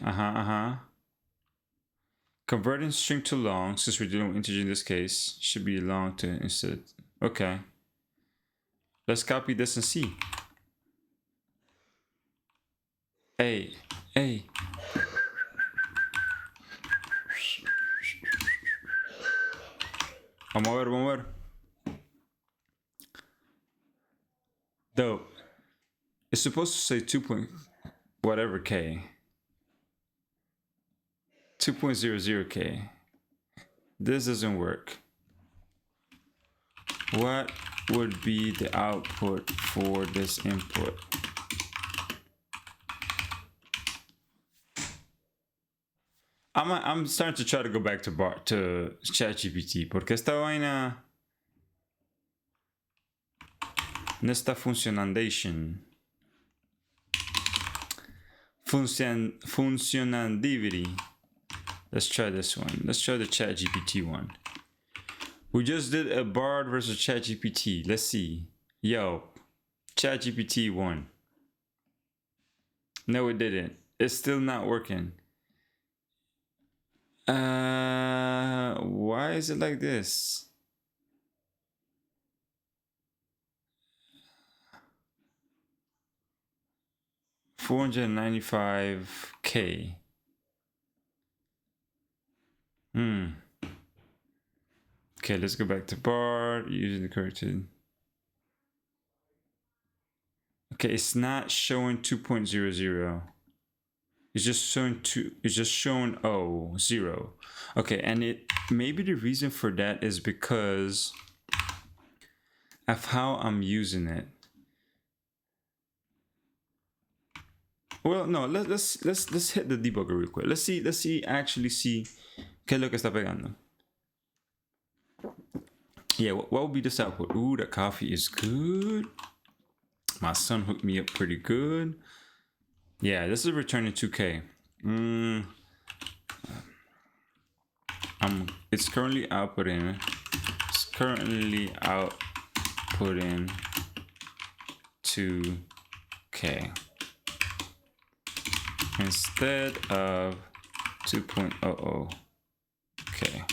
A: Converting string to long, since we're dealing with integer in this case, should be long to instead. Okay. Let's copy this and see. Hey. Vamos a ver. Dope. It's supposed to say 2. whatever K. 2.00K. This doesn't work. What would be the output for this input? I'm starting to try to go back to ChatGPT porque esta vaina no está funcionandation. Funcionandivity. Let's try this one. Let's try the ChatGPT one. We just did a Bard versus ChatGPT. Let's see. Yo, ChatGPT won. No, it didn't. It's still not working. Why is it like this? $495K. Okay, let's go back to Bard using the corrected. Okay, it's not showing 2.00. It's just showing 0. Okay, and it maybe the reason for that is because of how I'm using it. Well, no, let's hit the debugger real quick. Let's actually see qué es lo que está pegando. Yeah, what would be this output? Ooh, the coffee is good. My son hooked me up pretty good. Yeah, this is returning 2K. It's currently outputting 2K instead of 2.00K.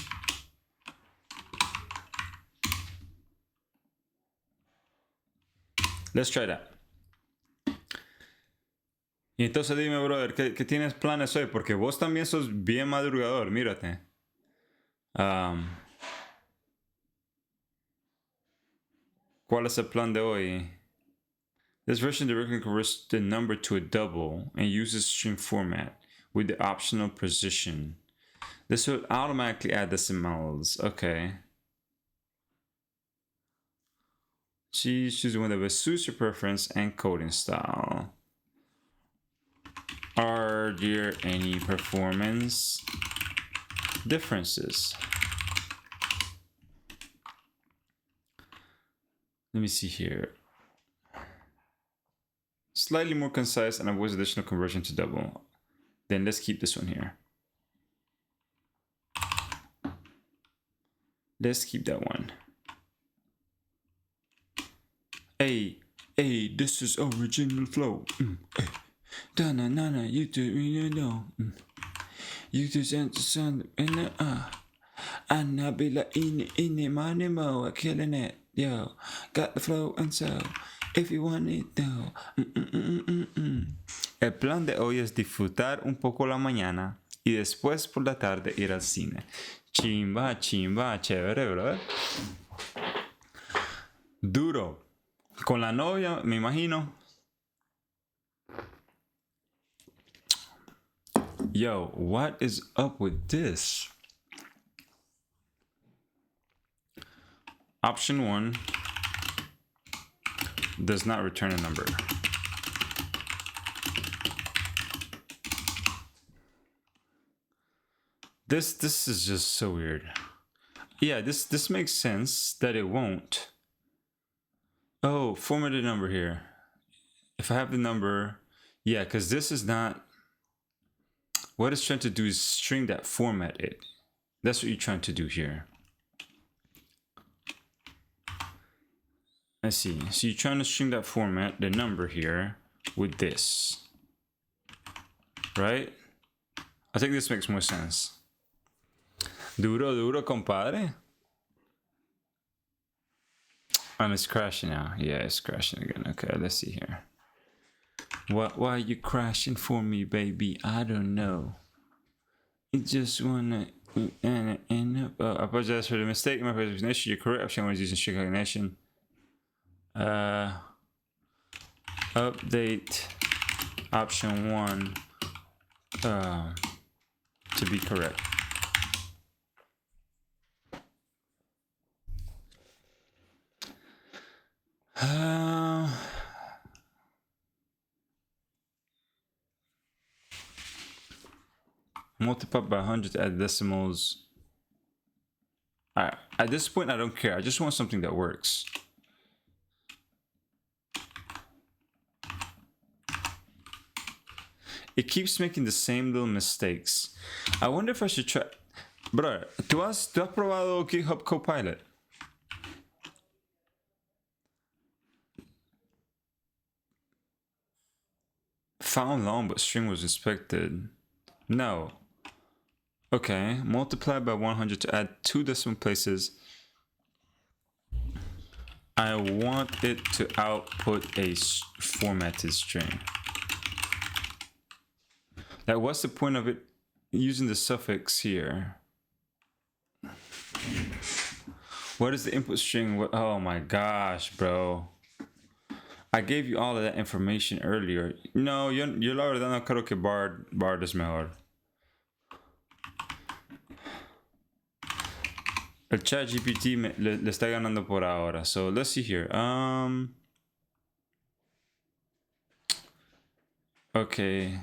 A: Let's try that. Y entonces dime, brother, ¿qué tienes planes hoy? Porque vos también sos bien madrugador, mírate. ¿Cuál es el plan de hoy? This version directly converts the number to a double and uses string format with the optional precision. This will automatically add decimals. Okay. Choose the one that best suits your preference and coding style. Are there any performance differences? Let me see here. Slightly more concise and avoids additional conversion to double. Then let's keep this one here. Let's keep that one. Hey, this is original flow. Da-na-na-na, you do really know. You just sound in the and I be like in money mo, killing it. Yo, got the flow and so if you want it though. El plan de hoy es disfrutar un poco la mañana y después por la tarde ir al cine. Chimba, chévere, brother. Duro. Con la novia, me imagino. Yo, what is up with this? Option 1 does not return a number. This is just so weird. Yeah, this makes sense that it won't. Oh, formatted number here. If I have the number, yeah, because this is not. What it's trying to do is string that format it. That's what you're trying to do here. Let's see. So you're trying to string that format, the number here, with this. Right? I think this makes more sense. Duro, compadre. And it's crashing now. Yeah, it's crashing again. Okay, let's see here. Why are you crashing for me, baby? I don't know. You just wanna end up. I apologize for the mistake. My presentation. You're correct. Option 1 is using string concatenation. Update option 1 to be correct. Multiply by 100 to add decimals. Alright, at this point I don't care. I just want something that works. It keeps making the same little mistakes. I wonder if I should try... Bro, ¿tú has probado GitHub Copilot? Found long, but string was inspected. No. Okay, multiply by 100 to add 2 decimal places. I want it to output a formatted string. Like, what's the point of it using the suffix here? What is the input string? Oh my gosh, bro. I gave you all of that information earlier. No, yo la verdad no creo que Bard es mejor. El chat GPT le está ganando por ahora. So let's see here. Okay.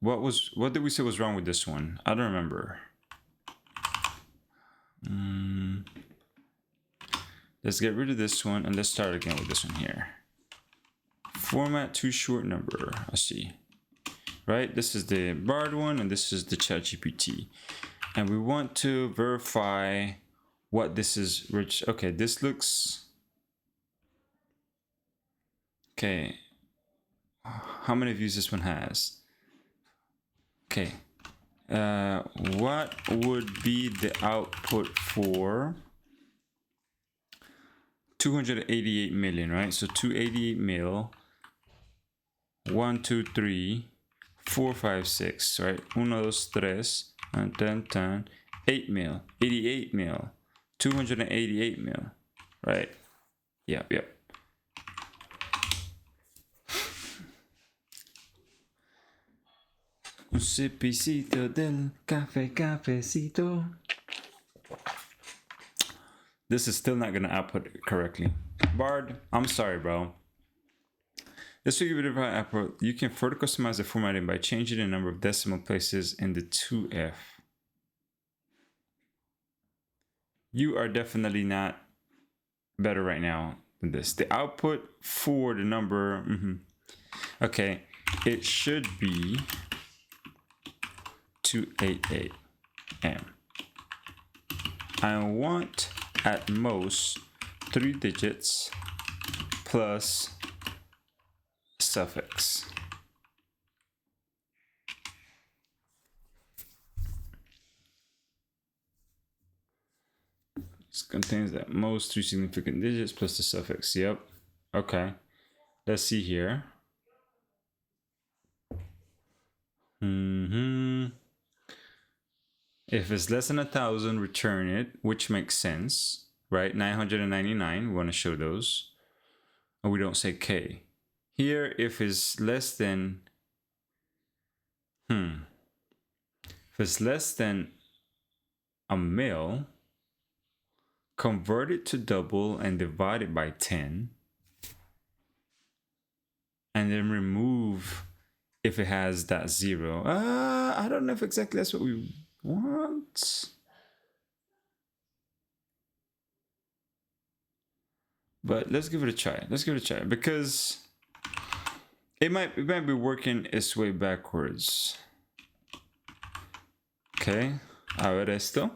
A: What did we say was wrong with this one? I don't remember. Let's get rid of this one and let's start again with this one here. Format to short number. I see. Right? This is the Bard one and this is the ChatGPT. And we want to verify what this is. Okay, this looks... Okay. How many views this one has? Okay. What would be the output for 288 million, right? So 288 mil. 1, 2, 3, 4, 5, 6, right? 1, 2, 3, 10, 8 mil, 88 mil, 288 mil, right? Yep. Un sipicito del cafecito. This is still not gonna output it correctly. Bard, I'm sorry, bro. This will give you the right output. You can further customize the formatting by changing the number of decimal places in the 2F. You are definitely not better right now than this. The output for the number, okay, it should be 288M. I want at most 3 digits plus suffix. This contains at most 3 significant digits plus the suffix. Yep. Okay. Let's see here. If it's less than 1,000, return it, which makes sense, right? 999, we want to show those. And we don't say K. Here, if it's less than, if it's less than a mil, convert it to double and divide it by 10. And then remove if it has that 0. I don't know if exactly that's what we want. But let's give it a try. Because it might be working its way backwards. Okay. A ver esto.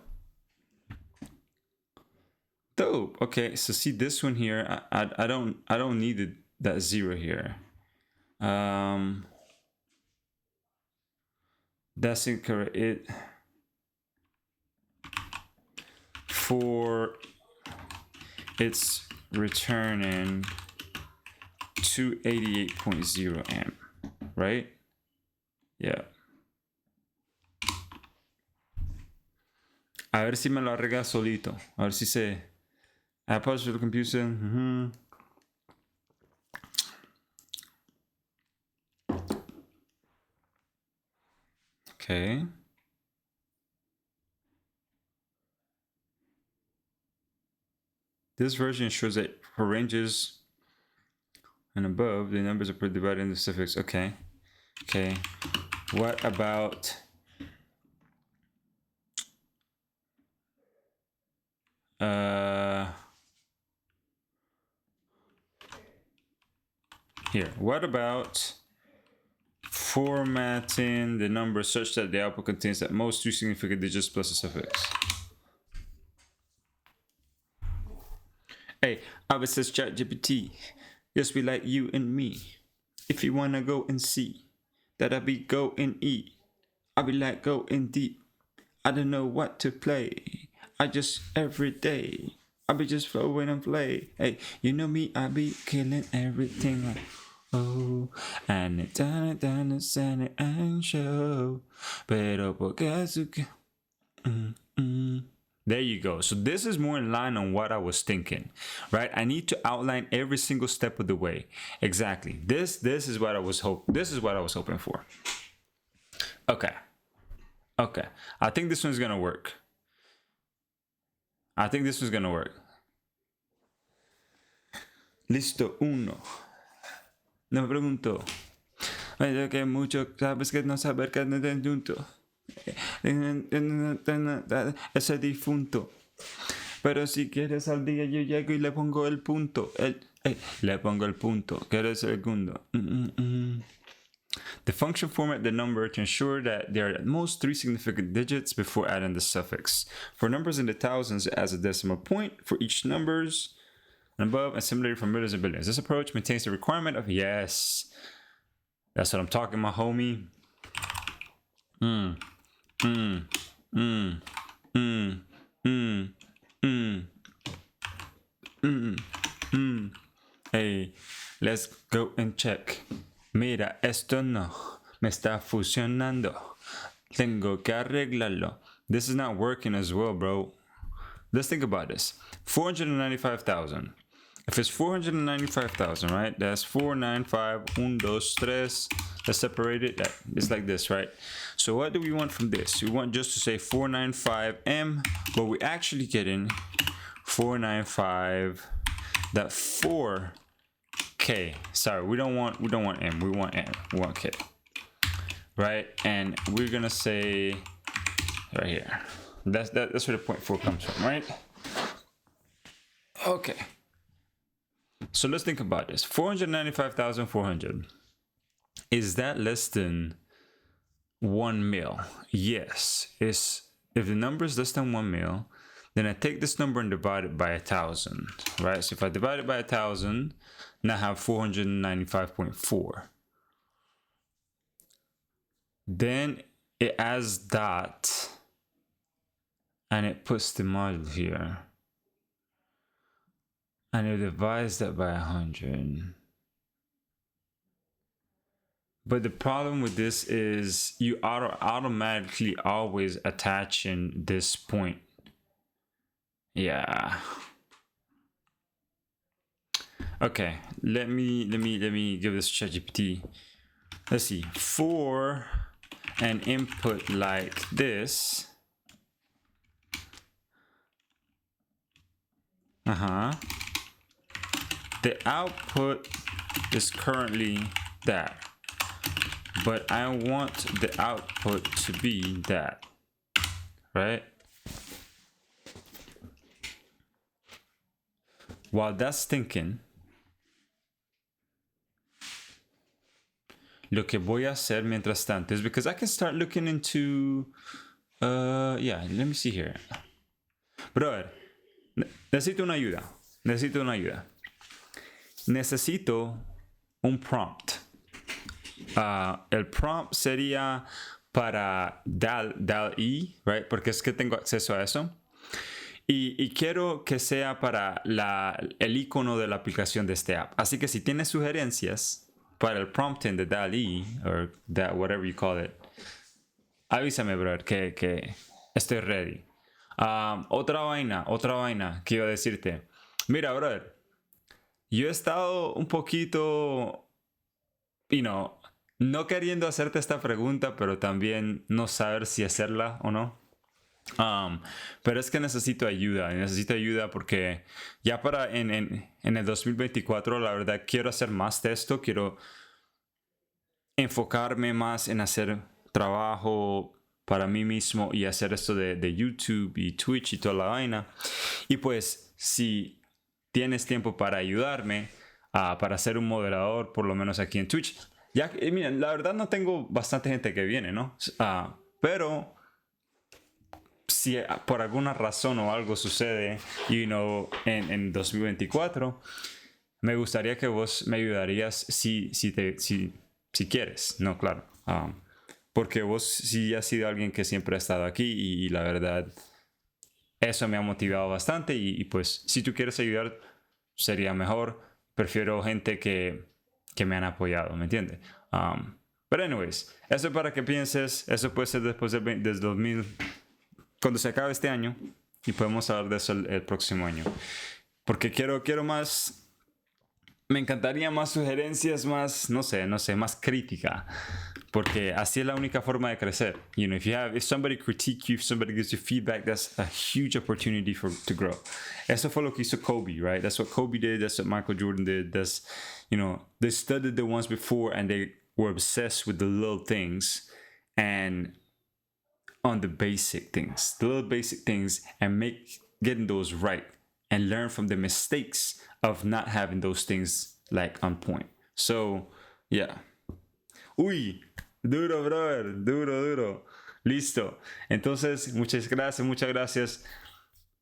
A: Dope. Okay, so see this one here. I don't need that 0 here. That's incorrect. It's returning 288.0 amp, right? Yeah. A ver si me lo arregla solito. A ver si se... I pause for the computer. Okay. This version ensures that for ranges and above, the numbers are divided into suffix. Okay. Okay. What about here? What about formatting the number such that the output contains at most 2 significant digits plus a suffix? Hey, I was says ChatGPT. Just be like you and me. If you wanna go and see that I be go and eat, I be like go in deep. I don't know what to play. I just every day I be just flowing and play. Hey, you know me, I be killing everything. Oh, and it done and show. Pero porque su que. There you go. So this is more in line on what I was thinking, right? I need to outline every single step of the way. Exactly. This is what I was hoping for. Okay. Okay. I think this one's gonna work. Listo, uno. No me pregunto. Que mucho sabes que no saber que no te junto. Ese difunto. Pero si quieres al día yo llego y le pongo el punto. Le pongo el punto. ¿Quieres el segundo? The function format the number to ensure that there are at most 3 significant digits before adding the suffix. For numbers in the thousands, it adds a decimal point for each numbers and above, and similarly for millions and billions. This approach maintains the requirement of yes. That's what I'm talking about, homie. Hey, let's go and check. Mira, esto no me está funcionando. Tengo que arreglarlo. This is not working as well, bro. Let's think about this. 495,000. If it's 495,000, right? That's 495, 1, 2, 3. Let's separate it. It's like this, right? So what do we want from this? We want just to say 495M, but we're actually getting 495. That 4K. Sorry, we don't want M. We want M. We want K. Right? And we're gonna say right here. That's where the 0.4 comes from, right? Okay. So let's think about this. 495,400. Is that less than 1 mil? Yes. If the number is less than 1 mil, then I take this number and divide it by 1,000, right? So if I divide it by 1,000, now I have 495.4. Then it adds that, and it puts the module here. And it divides that by 100. But the problem with this is you automatically always attaching this point. Yeah. Okay, let me give this ChatGPT. Let's see. For an input like this. The output is currently that. But I want the output to be that. Right? While that's thinking, lo que voy a hacer mientras tanto is because I can start looking into, yeah, let me see here. Brother, necesito una ayuda. Necesito un prompt. El prompt sería para DAL-E, right? Porque es que tengo acceso a eso. Y quiero que sea para el icono de la aplicación de este app. Así que si tienes sugerencias para el prompting de DAL-E, or that, whatever you call it, avísame, brother, que estoy ready. Otra vaina que iba a decirte. Mira, brother, yo he estado un poquito, no queriendo hacerte esta pregunta, pero también no saber si hacerla o no. Pero es que necesito ayuda porque ya para en el 2024, la verdad, quiero hacer más de esto, quiero enfocarme más en hacer trabajo para mí mismo y hacer esto de YouTube y Twitch y toda la vaina. Y pues, si tienes tiempo para ayudarme, para ser un moderador, por lo menos aquí en Twitch, ya, miren, la verdad no tengo bastante gente que viene, ¿no? Pero si por alguna razón o algo sucede, en 2024, me gustaría que vos me ayudarías si quieres, no, claro. Porque vos sí has sido alguien que siempre ha estado aquí y la verdad, eso me ha motivado bastante y pues si tú quieres ayudar, sería mejor. Prefiero gente que me han apoyado, ¿me entiendes? Pero anyways, eso para que pienses, eso puede ser después del 2000, cuando se acabe este año y podemos hablar de eso el próximo año. Porque quiero más... Me encantaría más sugerencias, más, no sé, más crítica. Porque así es la única forma de crecer. If somebody critique you, if somebody gives you feedback, that's a huge opportunity to grow. Eso fue lo que hizo Kobe, right? That's what Kobe did. That's what Michael Jordan did. They studied the ones before and they were obsessed with the little things and on the little basic things, and getting those right and learn from the mistakes of not having those things like on point. So, yeah. Uy, duro, brother, duro. Listo. Entonces, muchas gracias.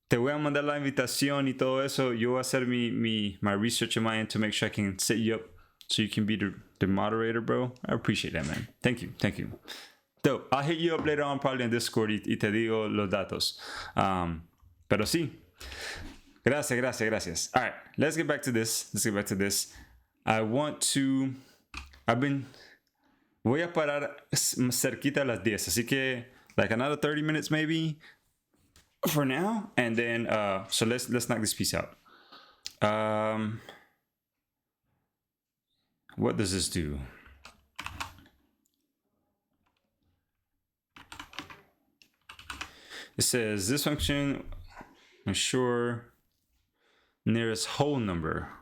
A: Te voy a mandar la invitación y todo eso. Yo voy a hacer my research in my end to make sure I can set you up so you can be the moderator, bro. I appreciate that, man. Thank you. So, I'll hit you up later on probably on Discord y te digo los datos. Pero sí. Gracias. All right, let's get back to this. Voy a parar cerquita a las 10, así que like another 30 minutes maybe for now, and then so let's knock this piece out. What does this do? It says this function ensure nearest whole number.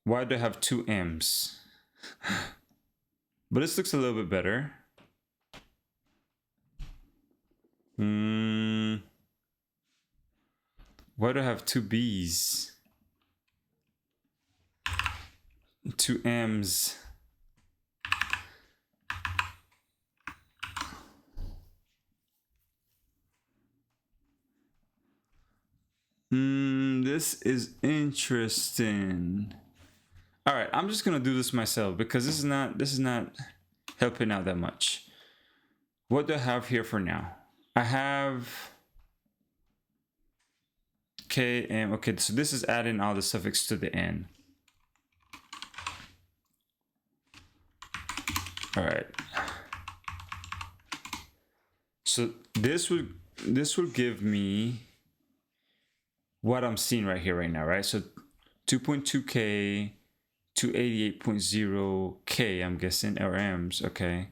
A: Why do I have two M's? But this looks a little bit better. Why do I have two B's? Two M's. This is interesting. All right, I'm just gonna do this myself because this is not helping out that much. What do I have here for now? I have KM. Okay, so this is adding all the suffix to the end. All right. So this will give me what I'm seeing right here, right now, right? So 2.2K, 288.0K, I'm guessing, or M's, okay.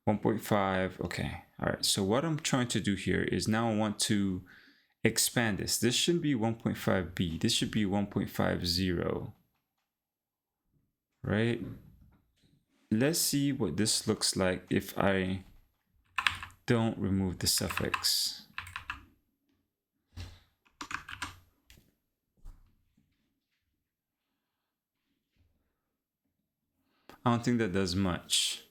A: 1.5, okay. All right, so what I'm trying to do here is now I want to expand this. This shouldn't be 1.5B, this should be 1.50, right? Let's see what this looks like if I don't remove the suffix. I don't think that does much,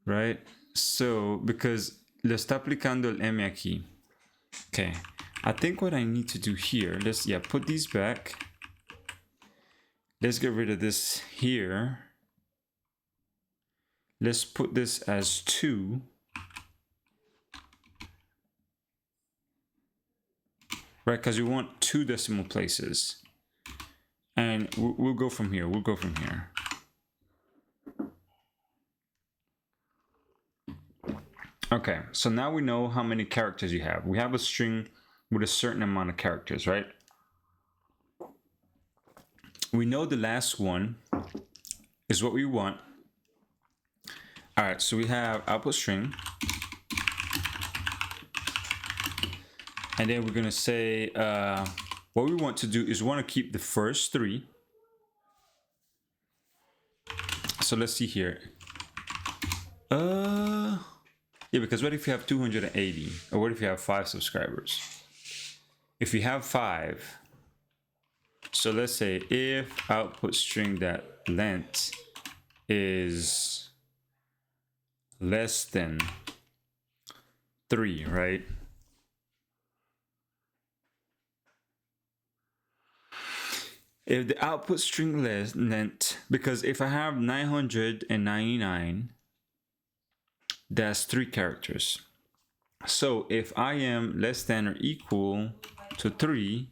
A: right? So, because le está aplicando el M aquí. Okay, I think what I need to do here, let's, put these back. Let's get rid of this here. Let's put this as 2. Right, because we want 2 decimal places. And we'll go from here, Okay, so now we know how many characters you have. We have a string with a certain amount of characters, right? We know the last one is what we want. All right, so we have output string. And then we're gonna say, what we want to do is we want to keep the first 3. So let's see here. Yeah, because what if you have 280? Or what if you have 5 subscribers? If you have 5, so let's say if output string that length is less than 3, right? If the output string length, because if I have 999, that's 3 characters. So if I am less than or equal to 3,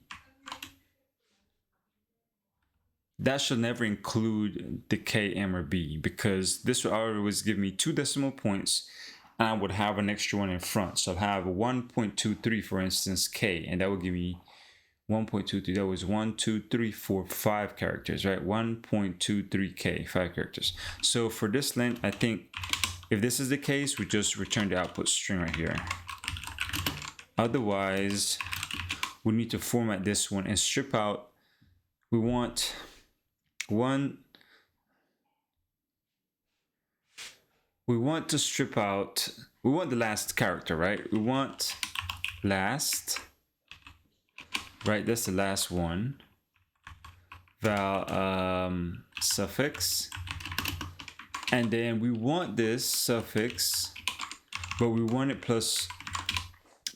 A: that should never include the K, M, or B, because this will always give me 2 decimal points and I would have an extra one in front. So I'll have 1.23, for instance, K, and that would give me 1.23. That was 1, 2, 3, 4, 5 characters, right? 1.23K, 5 characters. So for this length, I think if this is the case, we just return the output string right here. Otherwise, we need to format this one and strip out. We want to strip out, we want the last character, right? We want last, right? That's the last one. Val suffix. And then we want this suffix, but we want it plus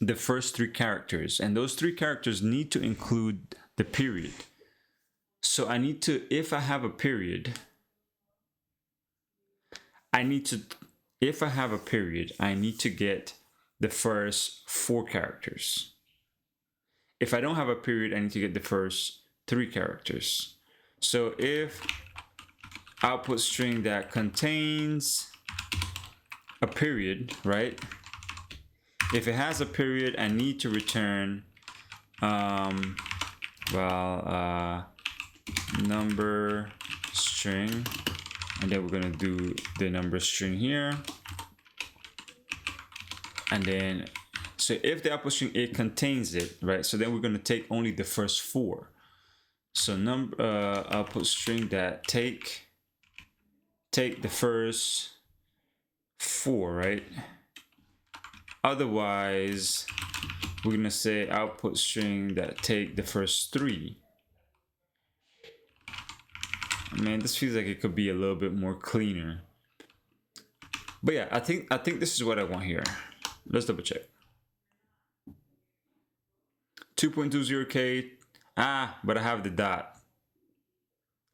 A: the first 3 characters. And those 3 characters need to include the period. So I need to, if I have a period, I need to get the first 4 characters. If I don't have a period, I need to get the first 3 characters. So if output string that contains a period, right? If it has a period, I need to return number string, and then we're gonna do the number string here. And then, so if the output string, it contains it, right? So then we're gonna take only the first 4. So output string that take the first 4, right? Otherwise, we're gonna say output string that take the first 3. Man, this feels like it could be a little bit more cleaner. But yeah, I think this is what I want here. Let's double check. 2.20K. But I have the dot.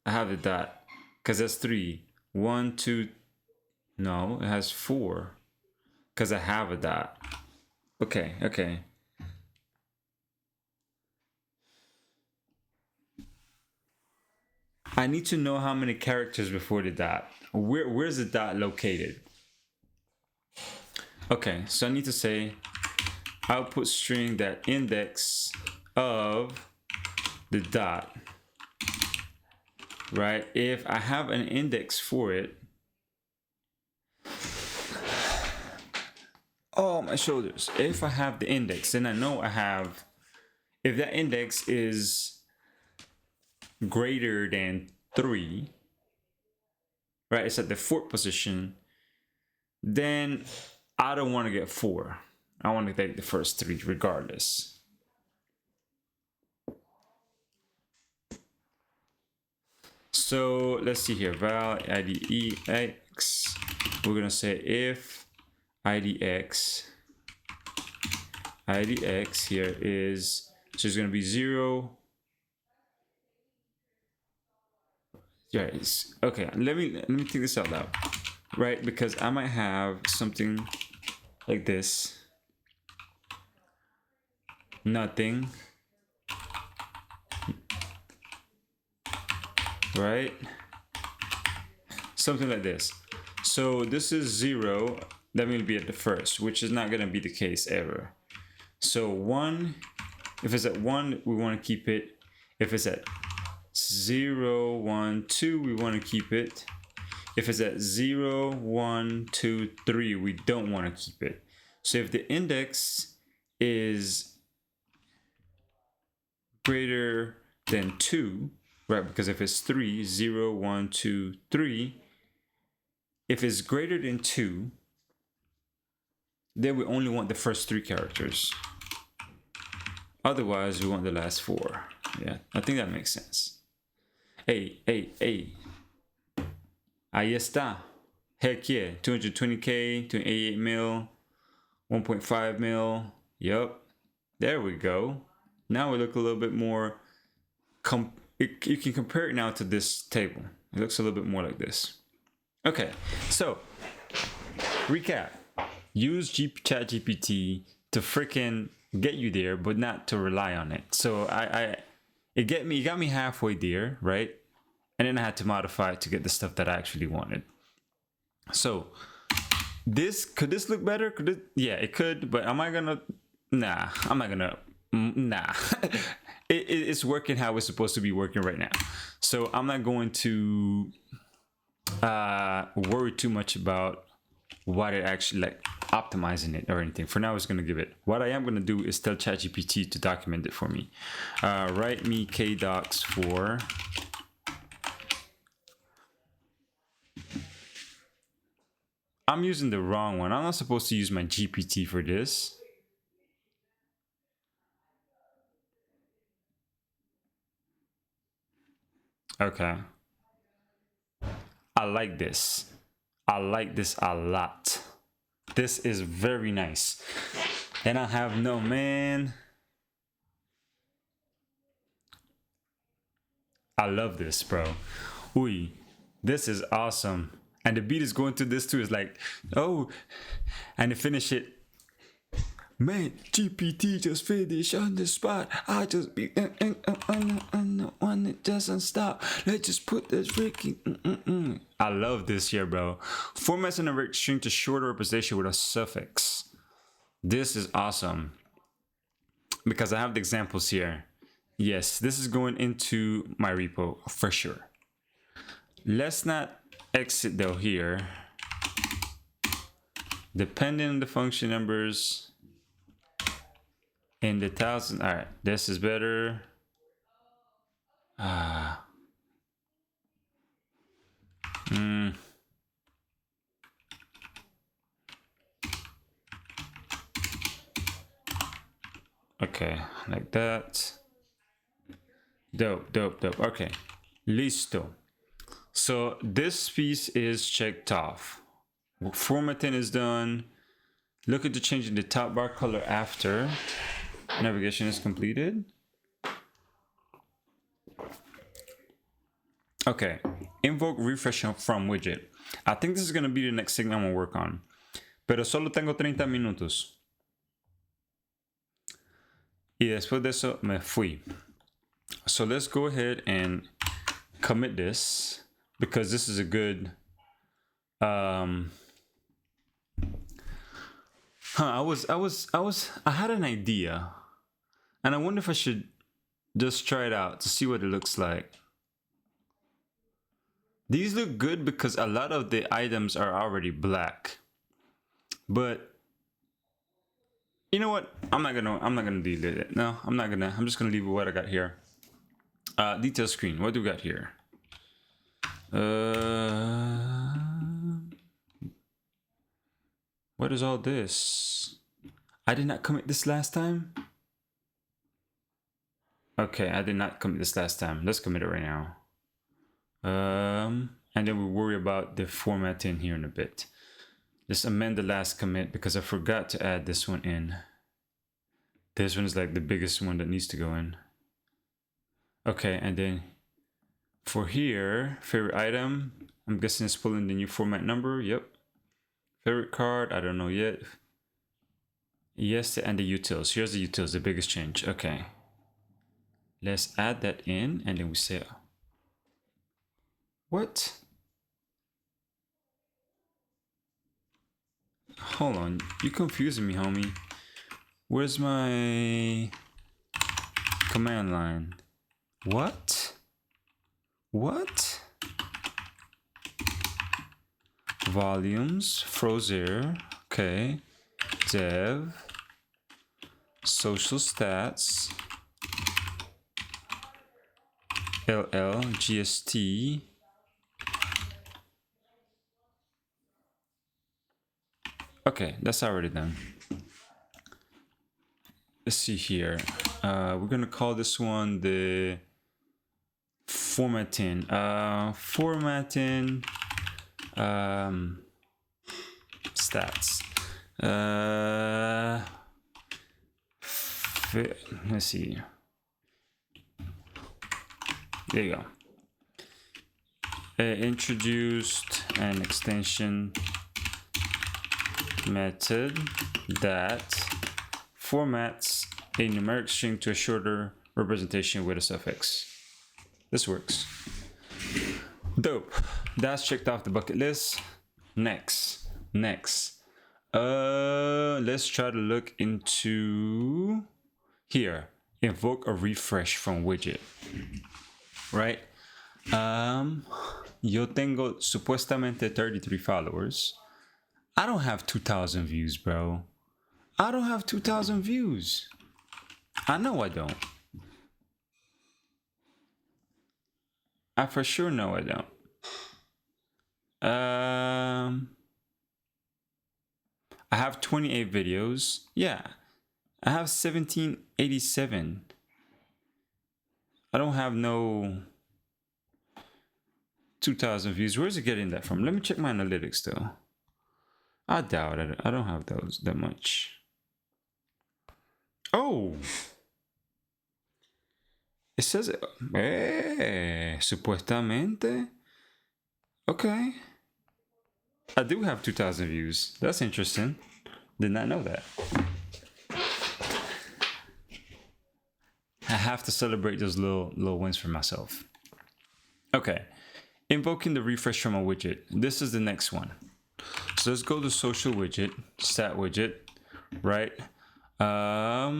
A: Because that's 3. 1, 2. No, it has 4. Because I have a dot. Okay. I need to know how many characters before the dot. Where's the dot located? Okay, so I need to say output string that index of the dot, right? If I have an index for it, oh, my shoulders. If I have the index, then I know I have, if that index is greater than 3, right? It's at the 4th position, then I don't want to get 4. I want to take the first 3 regardless. So let's see here, val idx. We're gonna say if idx here is, so it's gonna be 0. Yeah, okay. Let me think this out loud, right? Because I might have something like this. Nothing. Right? Something like this. So this is 0. That will be at the first, which is not going to be the case ever. So 1, if it's at 1, we want to keep it. If it's at 0, 1, 2, we want to keep it. If it's at 0, 1, 2, 3, we don't want to keep it. So if the index is greater than 2, right? Because if it's 3, 0, 1, 2, 3, if it's greater than 2, then we only want the first 3 characters. Otherwise, we want the last 4. Yeah, I think that makes sense. Hey. Ahí está. Heck yeah. 220K, 288 mil, 1.5 mil. Yup. There we go. Now we look a little bit more. You can compare it now to this table. It looks a little bit more like this. Okay, so recap. Use ChatGPT to freaking get you there, but not to rely on it. So it got me halfway there, right? And then I had to modify it to get the stuff that I actually wanted. So could this look better? Yeah, it could, but am I gonna? Nah, I'm not gonna. Nah. It's working how it's supposed to be working right now. So I'm not going to worry too much about what it actually like optimizing it or anything. For now, it's gonna give it. What I am gonna do is tell ChatGPT to document it for me. Write me kdocs for I'm using the wrong one. I'm not supposed to use my GPT for this. Okay. I like this. I like this a lot. This is very nice. And I have no man. I love this, bro. Ooh, this is awesome. And the beat is going through this too. It's like, oh, and to finish it. Man, GPT just finished on the spot. I just be on the one that doesn't stop. Let's just put this freaking. I love this here, bro. Formats an erect string to shorter representation with a suffix. This is awesome because I have the examples here. Yes, this is going into my repo for sure. Let's not exit though here. Depending on the function numbers in the 1000. All right, this is better. Okay, like that. Dope. Okay, listo. So this piece is checked off. Formatting is done. Look into changing the top bar color after navigation is completed. Okay, invoke refresh from widget. I think this is gonna be the next thing I'm gonna work on. Pero solo tengo 30 minutos. Y después de eso me fui. So let's go ahead and commit this because this is a good I had an idea and I wonder if I should just try it out to see what it looks like. These look good because a lot of the items are already black. But you know what? I'm not gonna delete it. No, I'm just gonna leave what I got here. Detail screen. What do we got here? What is all this? I did not commit this last time. Okay, I did not commit this last time. Let's commit it right now. And then we'll worry about the formatting here in a bit. Just amend the last commit because I forgot to add this one in. This one is like the biggest one that needs to go in. Okay, and then for here, favorite item, I'm guessing it's pulling the new format number. Yep. Favorite card, I don't know yet. Yes, and the utils. Here's the utils, the biggest change. Okay. Let's add that in and then we say, what? Hold on, you confusing me, homie. Where's my command line? What? volumes, Frozair, okay, dev, social stats, LL, GST, okay, that's already done. Let's see here. We're gonna call this one the formatting. Formatting stats. Let's see. There you go. Introduced an extension method that formats a numeric string to a shorter representation with a suffix. This works. Dope. That's checked off the bucket list. Next. Let's try to look into here. Invoke a refresh from widget. Right? Yo tengo supuestamente 33 followers. I don't have 2,000 views, bro. I don't have 2,000 views. I know I don't. I for sure know I don't. I have 28 videos. Yeah. I have 1787. I don't have no 2,000 views. Where's it getting that from? Let me check my analytics though. I doubt it. I don't have those that much. Oh. It says, supuestamente. Okay. I do have 2,000 views. That's interesting. Did not know that. I have to celebrate those little wins for myself. Okay. Invoking the refresh from a widget. This is the next one. So let's go to social widget, stat widget, right? I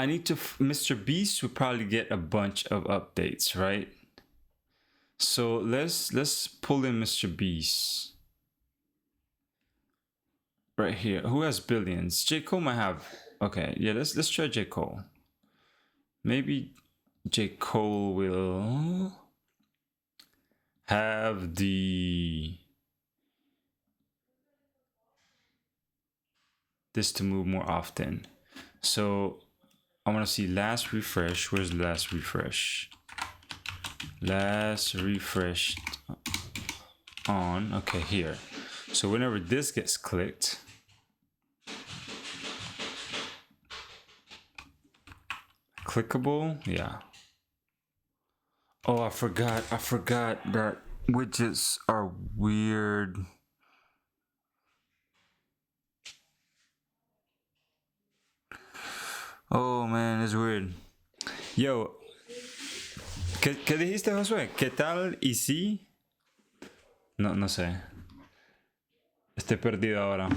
A: need to, Mr. Beast will probably get a bunch of updates, right? So let's pull in Mr. Beast. Right here. Who has billions? J. Cole might have. Okay, yeah, let's try J. Cole. Maybe J. Cole will have this to move more often. So I want to see last refresh. Where's the last refresh? Last refresh on. Okay, here. So whenever this gets clicked, clickable, yeah. Oh, I forgot that widgets are weird. Oh man, it's weird. Yo, ¿qué dijiste, Josué? ¿Qué tal y si? No sé. Estoy perdido ahora.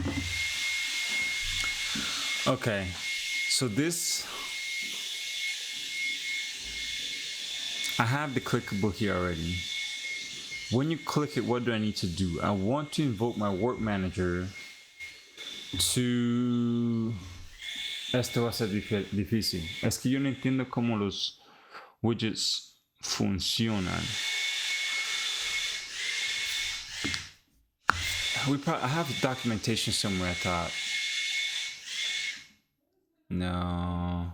A: Okay, so this, I have the clickable here already. When you click it, what do I need to do? I want to invoke my work manager to... Esto va a ser difícil. Es que yo no entiendo cómo los widgets funcionan. I have documentation somewhere, I thought. No.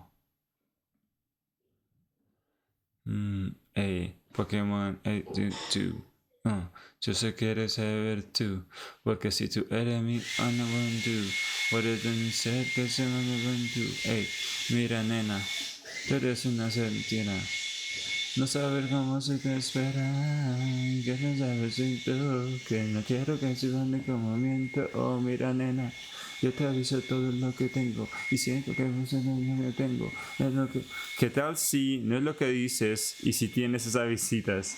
A: Hey, Pokémon, hey, tú. Yo sé que eres saber tú, porque si tú eres mi do, what is it said que se me do? Hey, mira nena, tú eres una serpiente. No saber cómo se te espera, que no sabes si tú, que no quiero que sigan de como miento. Oh, mira nena, yo te aviso todo lo que tengo y siento que no sé lo que tengo. Es lo que... ¿Qué tal si no es lo que dices y si tienes esas visitas?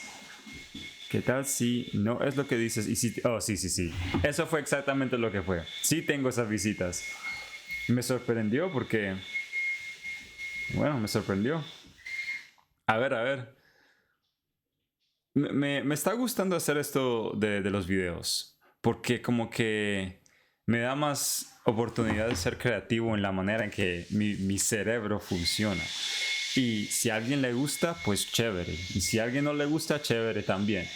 A: ¿Qué tal si no es lo que dices y si... Oh, sí. Eso fue exactamente lo que fue. Sí tengo esas visitas. Me sorprendió porque... Bueno, me sorprendió. A ver. me está gustando hacer esto de los videos, porque como que me da más oportunidad de ser creativo en la manera en que mi cerebro funciona. Y si a alguien le gusta, pues chévere. Y si a alguien no le gusta, chévere también.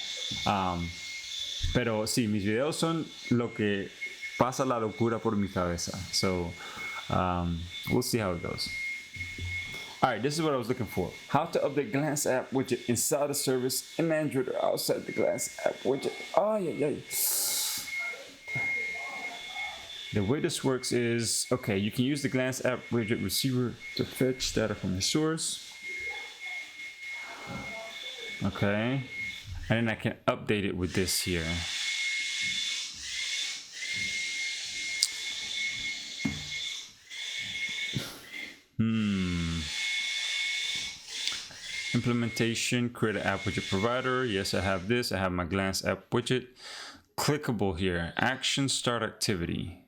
A: Pero sí, mis videos son lo que pasa la locura por mi cabeza. So, we'll see how it goes. All right, this is what I was looking for. How to update Glance app widget inside a service in Android or outside the Glance app widget. Oh, yeah. The way this works is, okay, you can use the Glance app widget receiver to fetch data from the source. Okay, and then I can update it with this here. Implementation, create an app widget provider. Yes, I have this. I have my Glance app widget. Clickable here. Action start activity.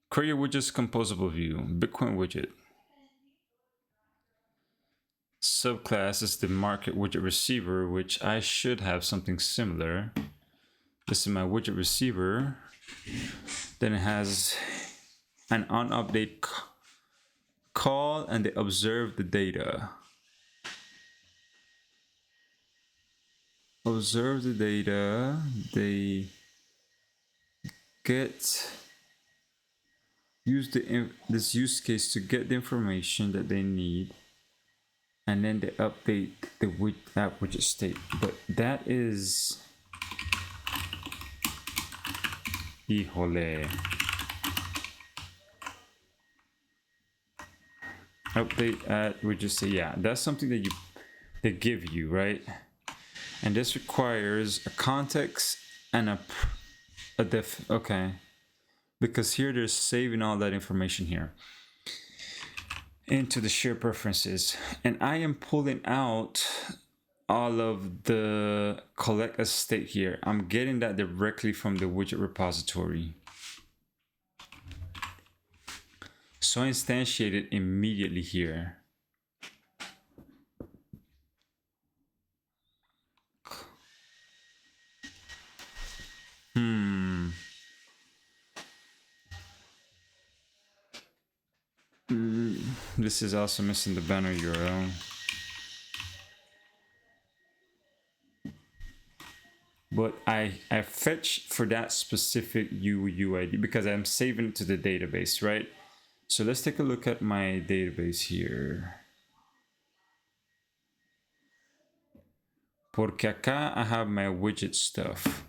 A: Create your widgets composable view. Bitcoin widget. Subclass is the market widget receiver, which I should have something similar. This is my widget receiver. Then it has an onUpdate call and they observe the data. Observe the data. They use this use case to get the information that they need, and then they update the app widget state. But that is, híjole. Update at widget state. Yeah, that's something that they give you, right? And this requires a context and a diff. Okay, because here they're saving all that information here into the shared preferences, and I am pulling out all of the collect as state here. I'm getting that directly from the widget repository. So I instantiate it immediately here. This is also missing the banner URL. But I fetch for that specific UUID because I'm saving it to the database, right? So let's take a look at my database here. Porque acá I have my widget stuff.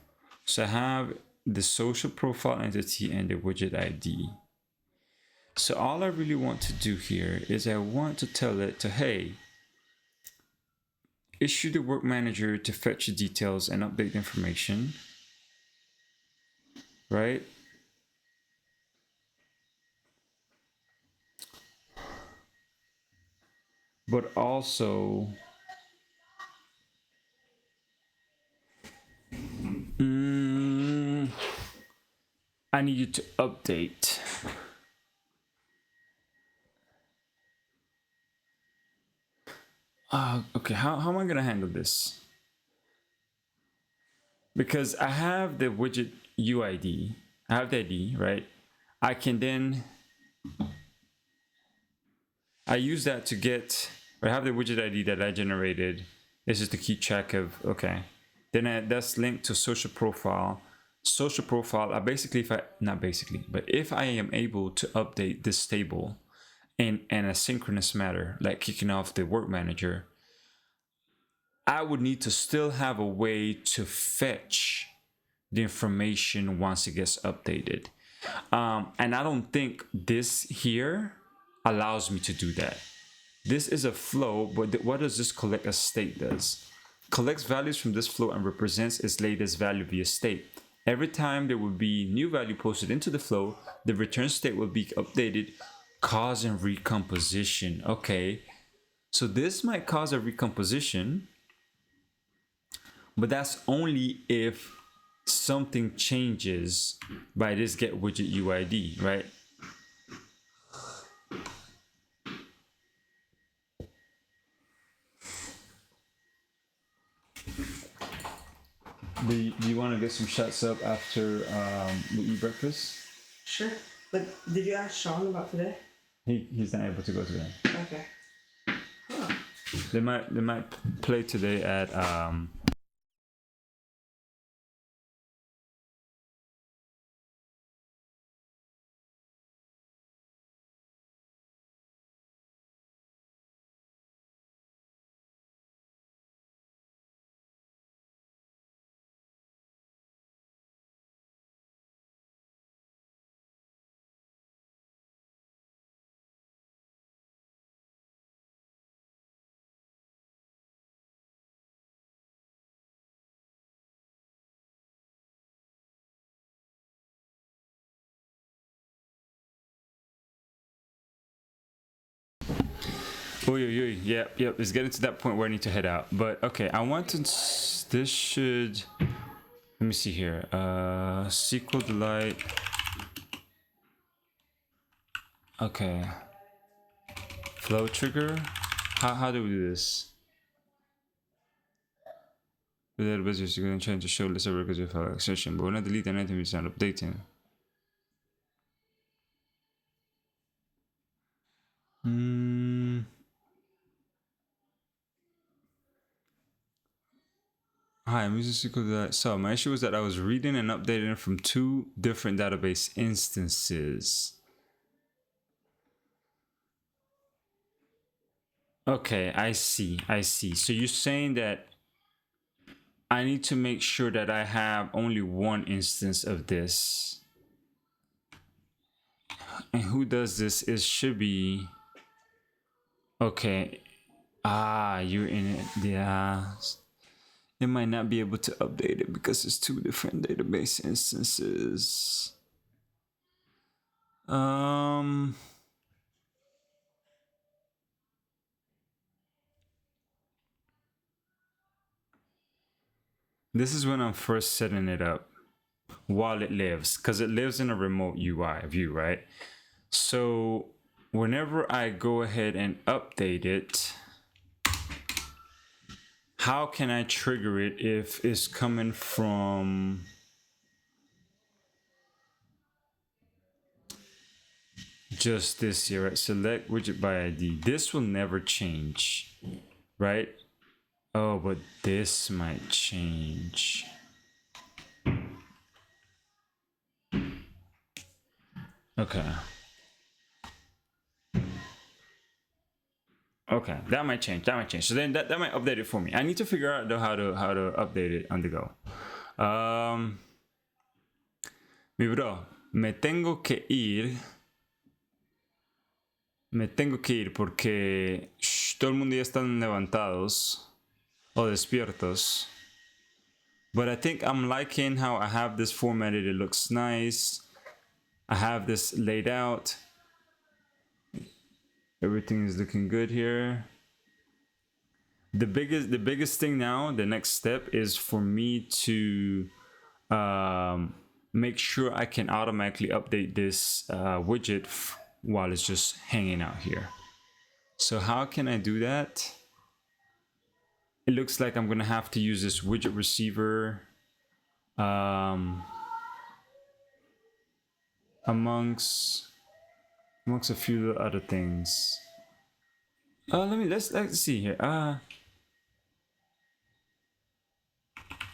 A: So I have the social profile entity and the widget ID. So all I really want to do here is I want to tell it to, hey, issue the work manager to fetch the details and update information, right? But also, I need you to update. Okay, how am I gonna handle this? Because I have the widget UID, I have the ID, right? I can then, I use that to get, I have the widget ID that I generated. This is to keep track of, okay. Then that's linked to social profile. Social profile, if I am able to update this table in an asynchronous manner, like kicking off the work manager, I would need to still have a way to fetch the information once it gets updated. And I don't think this here allows me to do that. This is a flow, but what does this collect as state does? Collects values from this flow and represents its latest value via state. Every time there will be new value posted into the flow, the return state will be updated, causing recomposition. Okay, so this might cause a recomposition, but that's only if something changes by this get widget UID, right? Do you want to get some shots up after we eat breakfast?
B: Sure. But did you ask Sean about today?
A: He's not able to go today.
B: Okay. Huh.
A: They might play today at Yep. It's getting to that point where I need to head out. But okay, I want to. This should. Let me see here. SQL Delight. Okay. Flow trigger. How do we do this? The database is going to try to show list of records of file accession, but we're not deleting anything. It's not updating. Hi, I'm using SQL Delight. So my issue was that I was reading and updating it from 2 different database instances. Okay, I see. So you're saying that I need to make sure that I have only one instance of this. And who does this? It should be... Okay. You're in it. Yeah. It might not be able to update it because it's 2 different database instances. This is when I'm first setting it up while it lives, because it lives in a remote UI view, right? So whenever I go ahead and update it, how can I trigger it if it's coming from just this here, right? Select widget by ID. This will never change, right? Oh, but this might change. Okay. Okay, that might change. So then that might update it for me. I need to figure out though how to update it on the go. Mi bro, me tengo que ir porque todo el mundo ya están levantados o despiertos. But I think I'm liking how I have this formatted. It looks nice. I have this laid out. Everything is looking good here. The biggest thing now, the next step is for me to make sure I can automatically update this widget while it's just hanging out here. So how can I do that? It looks like I'm gonna have to use this widget receiver amongst a few other things. Let's see here.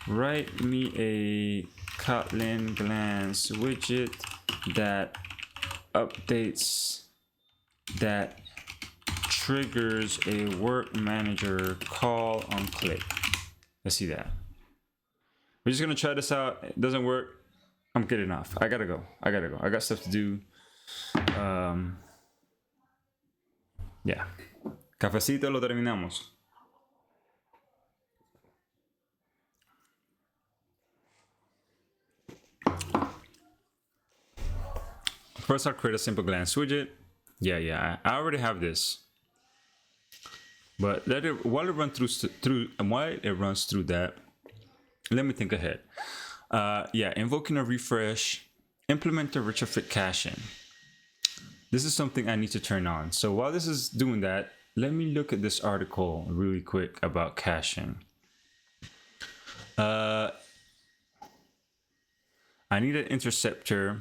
A: Write me a Kotlin glance widget that updates, that triggers a work manager call on click. Let's see that. We're just gonna try this out. It doesn't work. I'm getting off. I gotta go. I got stuff to do. Yeah. Cafecito, lo terminamos. First, I'll create a simple glance widget. Yeah. I already have this. But while it runs through that, let me think ahead. Invoking a refresh, implement a retrofit caching. This is something I need to turn on. So while this is doing that, let me look at this article really quick about caching. I need an interceptor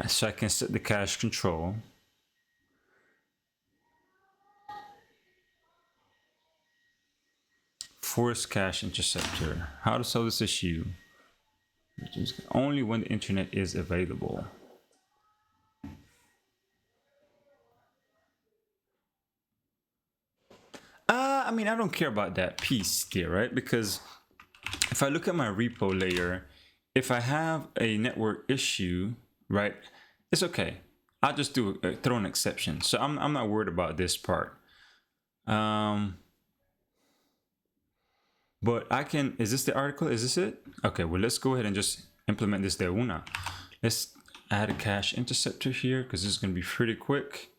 A: so I can set the cache control. Force cache interceptor. How to solve this issue? Only when the internet is available. I mean, I don't care about that piece there, right? Because if I look at my repo layer, if I have a network issue, right, it's okay. I'll just throw an exception. So I'm not worried about this part. But I can, is this the article? Is this it? Okay, well, let's go ahead and just implement this de una. Let's add a cache interceptor here because this is going to be pretty quick.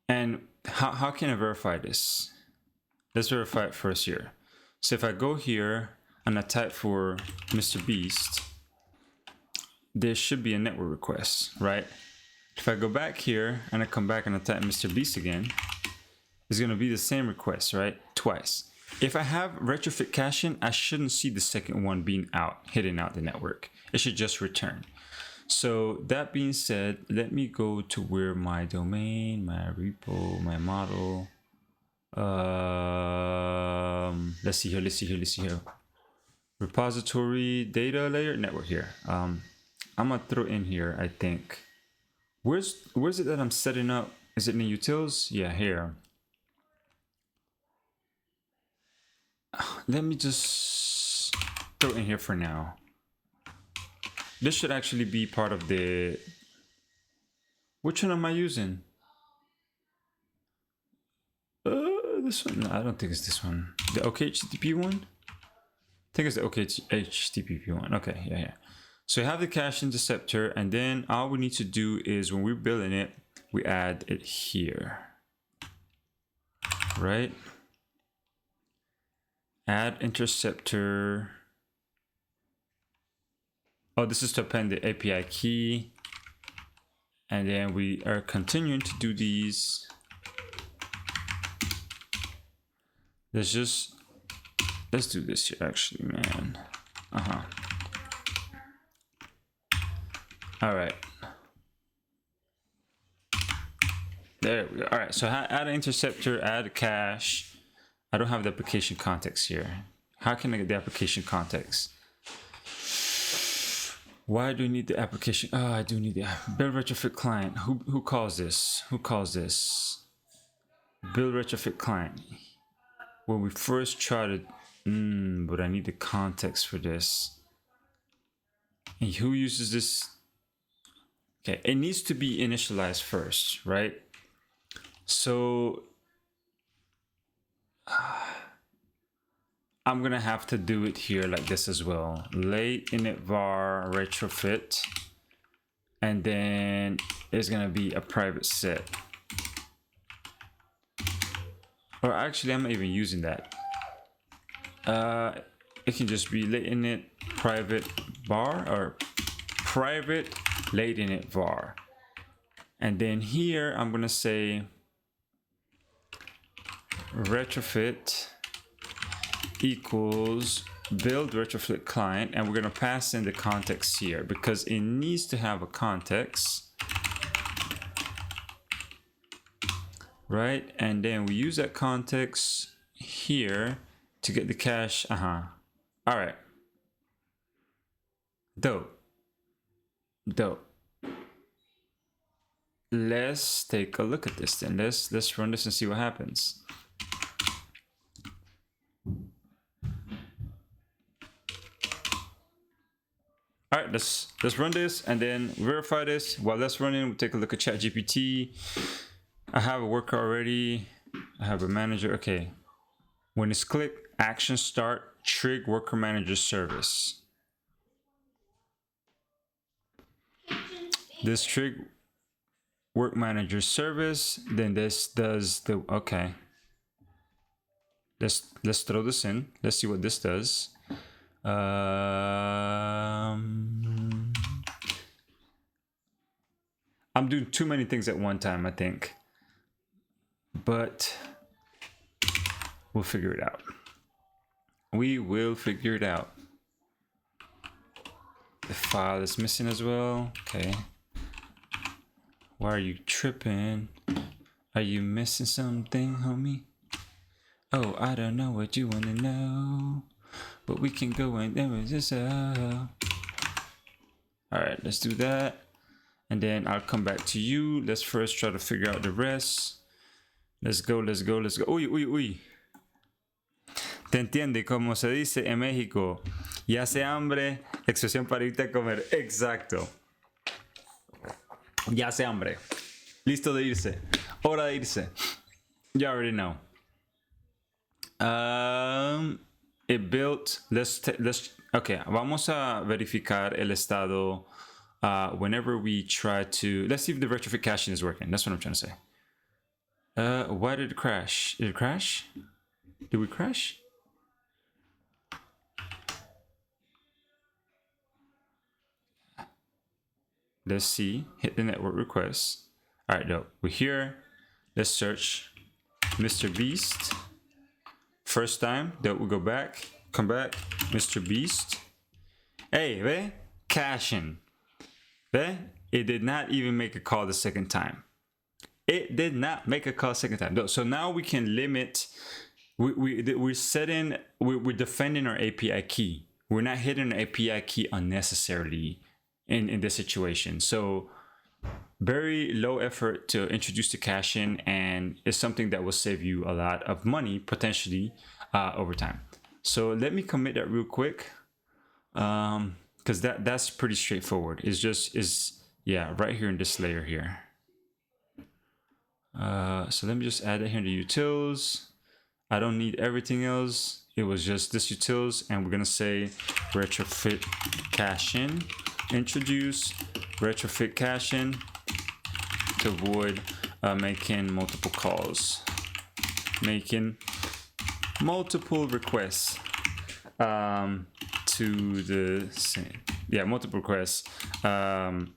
A: And how can I verify this? Let's verify it first here. So if I go here and I type for Mr. Beast, there should be a network request, right? If I go back here and I come back and I type Mr. Beast again, it's going to be the same request, right? Twice. If I have retrofit caching, I shouldn't see the second one being out, hitting out the network. It should just return. So that being said, let me go to where my domain, my repo, my model. Let's see here. Repository, data layer, network here. I'm gonna throw in here, I think. Where's it that I'm setting up? Is it in the utils? Yeah, here. Let me just throw it in here for now. This should actually be part of the... Which one am I using? This one? No, I don't think it's this one. The OKHTTP one? I think it's the OKHTTP one. Okay, yeah. So we have the cache interceptor, and then all we need to do is when we're building it, we add it here. Right? Add interceptor. Oh, this is to append the API key. And then we are continuing to do these. Let's do this here actually, man. All right. There we go. All right, so add an interceptor, add a cache. I don't have the application context here. How can I get the application context? Why do you need the application? Oh, I do need the build retrofit client. Who calls this? Who calls this? Build retrofit client. When we first tried it, but I need the context for this. And who uses this? Okay, it needs to be initialized first, right? So I'm gonna have to do it here like this as well. Late init var retrofit, and then there's gonna be a private set. Or actually, I'm not even using that. It can just be late init private var or private late init var, and then here I'm gonna say retrofit equals build retrofit client, and we're going to pass in the context here because it needs to have a context, right? And then we use that context here to get the cache. All right, dope. Let's take a look at this then. Let's run this and see what happens. All right, let's run this and then verify this. While that's running, we'll take a look at ChatGPT. I have a worker already. I have a manager. Okay. When it's click, action start, trig worker manager service. This trig work manager service, then this does the, okay. Let's throw this in. Let's see what this does. I'm doing too many things at one time, I think, but we'll figure it out. We will figure it out. The file is missing as well. Okay. Why are you tripping? Are you missing something, homie? Oh, I don't know what you wanna know, but we can go and there is this. All right, let's do that, and then I'll come back to you. Let's first try to figure out the rest. Let's go, let's go, let's go. Uy, uy, uy. ¿Te entiende? Como se dice en México, ya hace hambre, expresión para irte a comer. Exacto. Ya hace hambre. Listo de irse. Hora de irse. You already know. It built. Let's. Okay. Vamos a verificar el estado. Whenever we try to. Let's see if the retrofit caching is working. That's what I'm trying to say. Why did it crash? Did it crash? Did we crash? Let's see. Hit the network request. All right, no, we're here. Let's search Mr. Beast. First time that we go back, come back, Mr. Beast. Hey, ve? Caching. Ve? It did not even make a call the second time. It did not make a call second time. So now we can limit. We're setting. We're defending our API key. We're not hitting our API key unnecessarily in this situation. So very low effort to introduce the caching, and it's something that will save you a lot of money potentially over time. So let me commit that real quick, because that's pretty straightforward. It's just right here in this layer here. So let me just add it here to utils. I don't need everything else. It was just this utils, and we're gonna say retrofit caching, introduce retrofit caching to avoid making multiple calls, making multiple requests to the same. Yeah, multiple requests to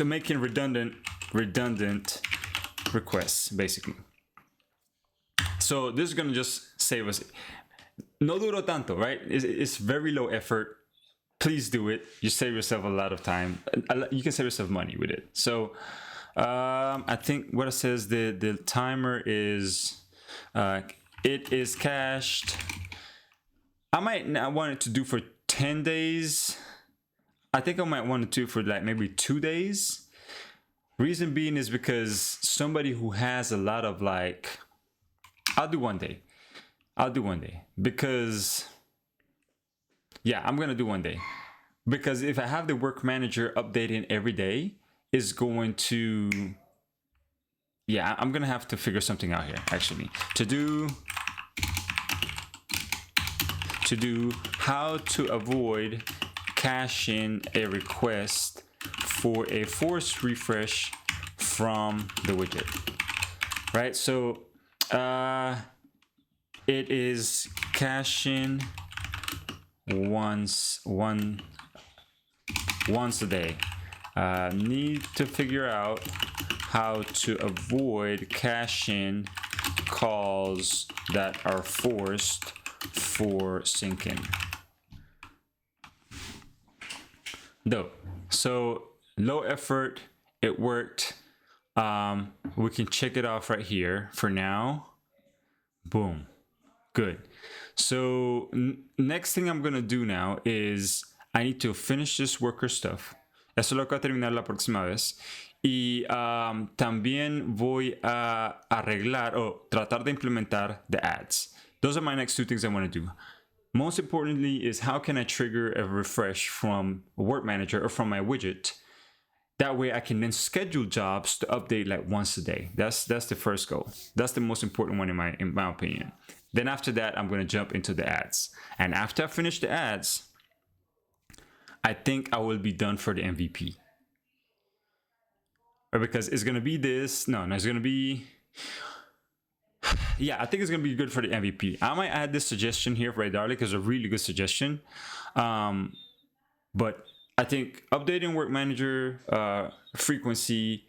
A: making redundant requests, basically. So this is gonna just save us. No duro tanto, right? It's very low effort. Please do it. You save yourself a lot of time. You can save yourself money with it. So I think what it says, the timer is it is cached. I might not want it to do for 10 days. I think I might want it to for like maybe 2 days. Reason being is because somebody who has a lot of like, I'll do 1 day. Because yeah, I'm gonna do 1 day. Because if I have the work manager updating every day, is going to, yeah, I'm gonna have to figure something out here actually. To do how to avoid caching a request for a forced refresh from the widget, right? So it is caching once a day. Need to figure out how to avoid caching calls that are forced for syncing. Dope. So low effort, it worked. We can check it off right here for now. Boom. Good. So next thing I'm gonna do now is I need to finish this worker stuff. Eso lo voy a terminar la próxima vez. Y también voy a arreglar o tratar de implementar the ads. Those are my next two things I want to do. Most importantly is how can I trigger a refresh from a work manager or from my widget. That way I can then schedule jobs to update like once a day. That's the first goal. That's the most important one in my opinion. Then after that, I'm going to jump into the ads. And after I finish the ads, I think I will be done for the MVP. Or because it's going to be this. No, it's going to be... Yeah, I think it's going to be good for the MVP. I might add this suggestion here for Darly because it's a really good suggestion. But I think updating work manager frequency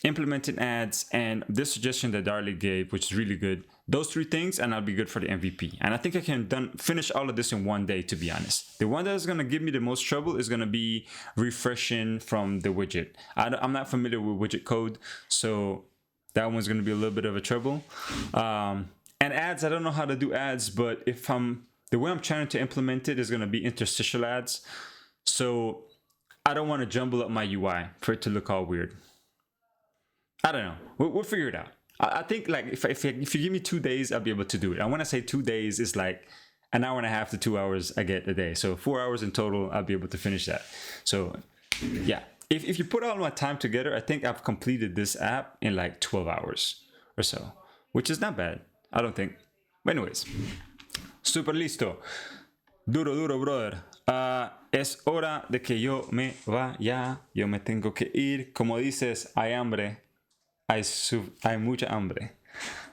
A: implementing ads, and this suggestion that Darley gave, which is really good. Those 3 things, and I'll be good for the MVP. And I think I can finish all of this in one day, to be honest. The one that is going to give me the most trouble is going to be refreshing from the widget. I'm not familiar with widget code, so that one's going to be a little bit of a trouble. And ads, I don't know how to do ads, but the way I'm trying to implement it is going to be interstitial ads. So I don't want to jumble up my UI for it to look all weird. I don't know. We'll figure it out. I think like if you give me 2 days, I'll be able to do it. And when I say 2 days, it's like an hour and a half to 2 hours I get a day. So 4 hours in total, I'll be able to finish that. So yeah, if you put all my time together, I think I've completed this app in like 12 hours or so, which is not bad, I don't think. But anyways, super listo. Duro, brother. Es hora de que yo me vaya. Yo me tengo que ir. Como dices, hay hambre. Hay mucha hambre.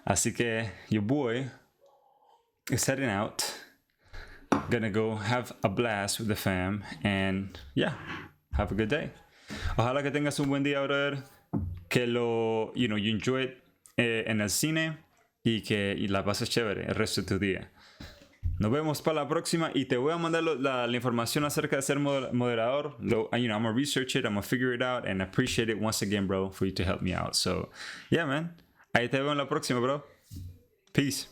A: Así que your boy is heading out. Gonna go have a blast with the fam. And yeah, have a good day. Ojalá que tengas un buen día, brother. Que you enjoy it en el cine. Y que la pases chévere el resto de tu día. Nos vemos para la próxima y te voy a mandar la información acerca de ser moderador. I'm gonna research it, I'm gonna figure it out, and appreciate it once again, bro, for you to help me out. So, yeah, man. Ahí te veo en la próxima, bro. Peace.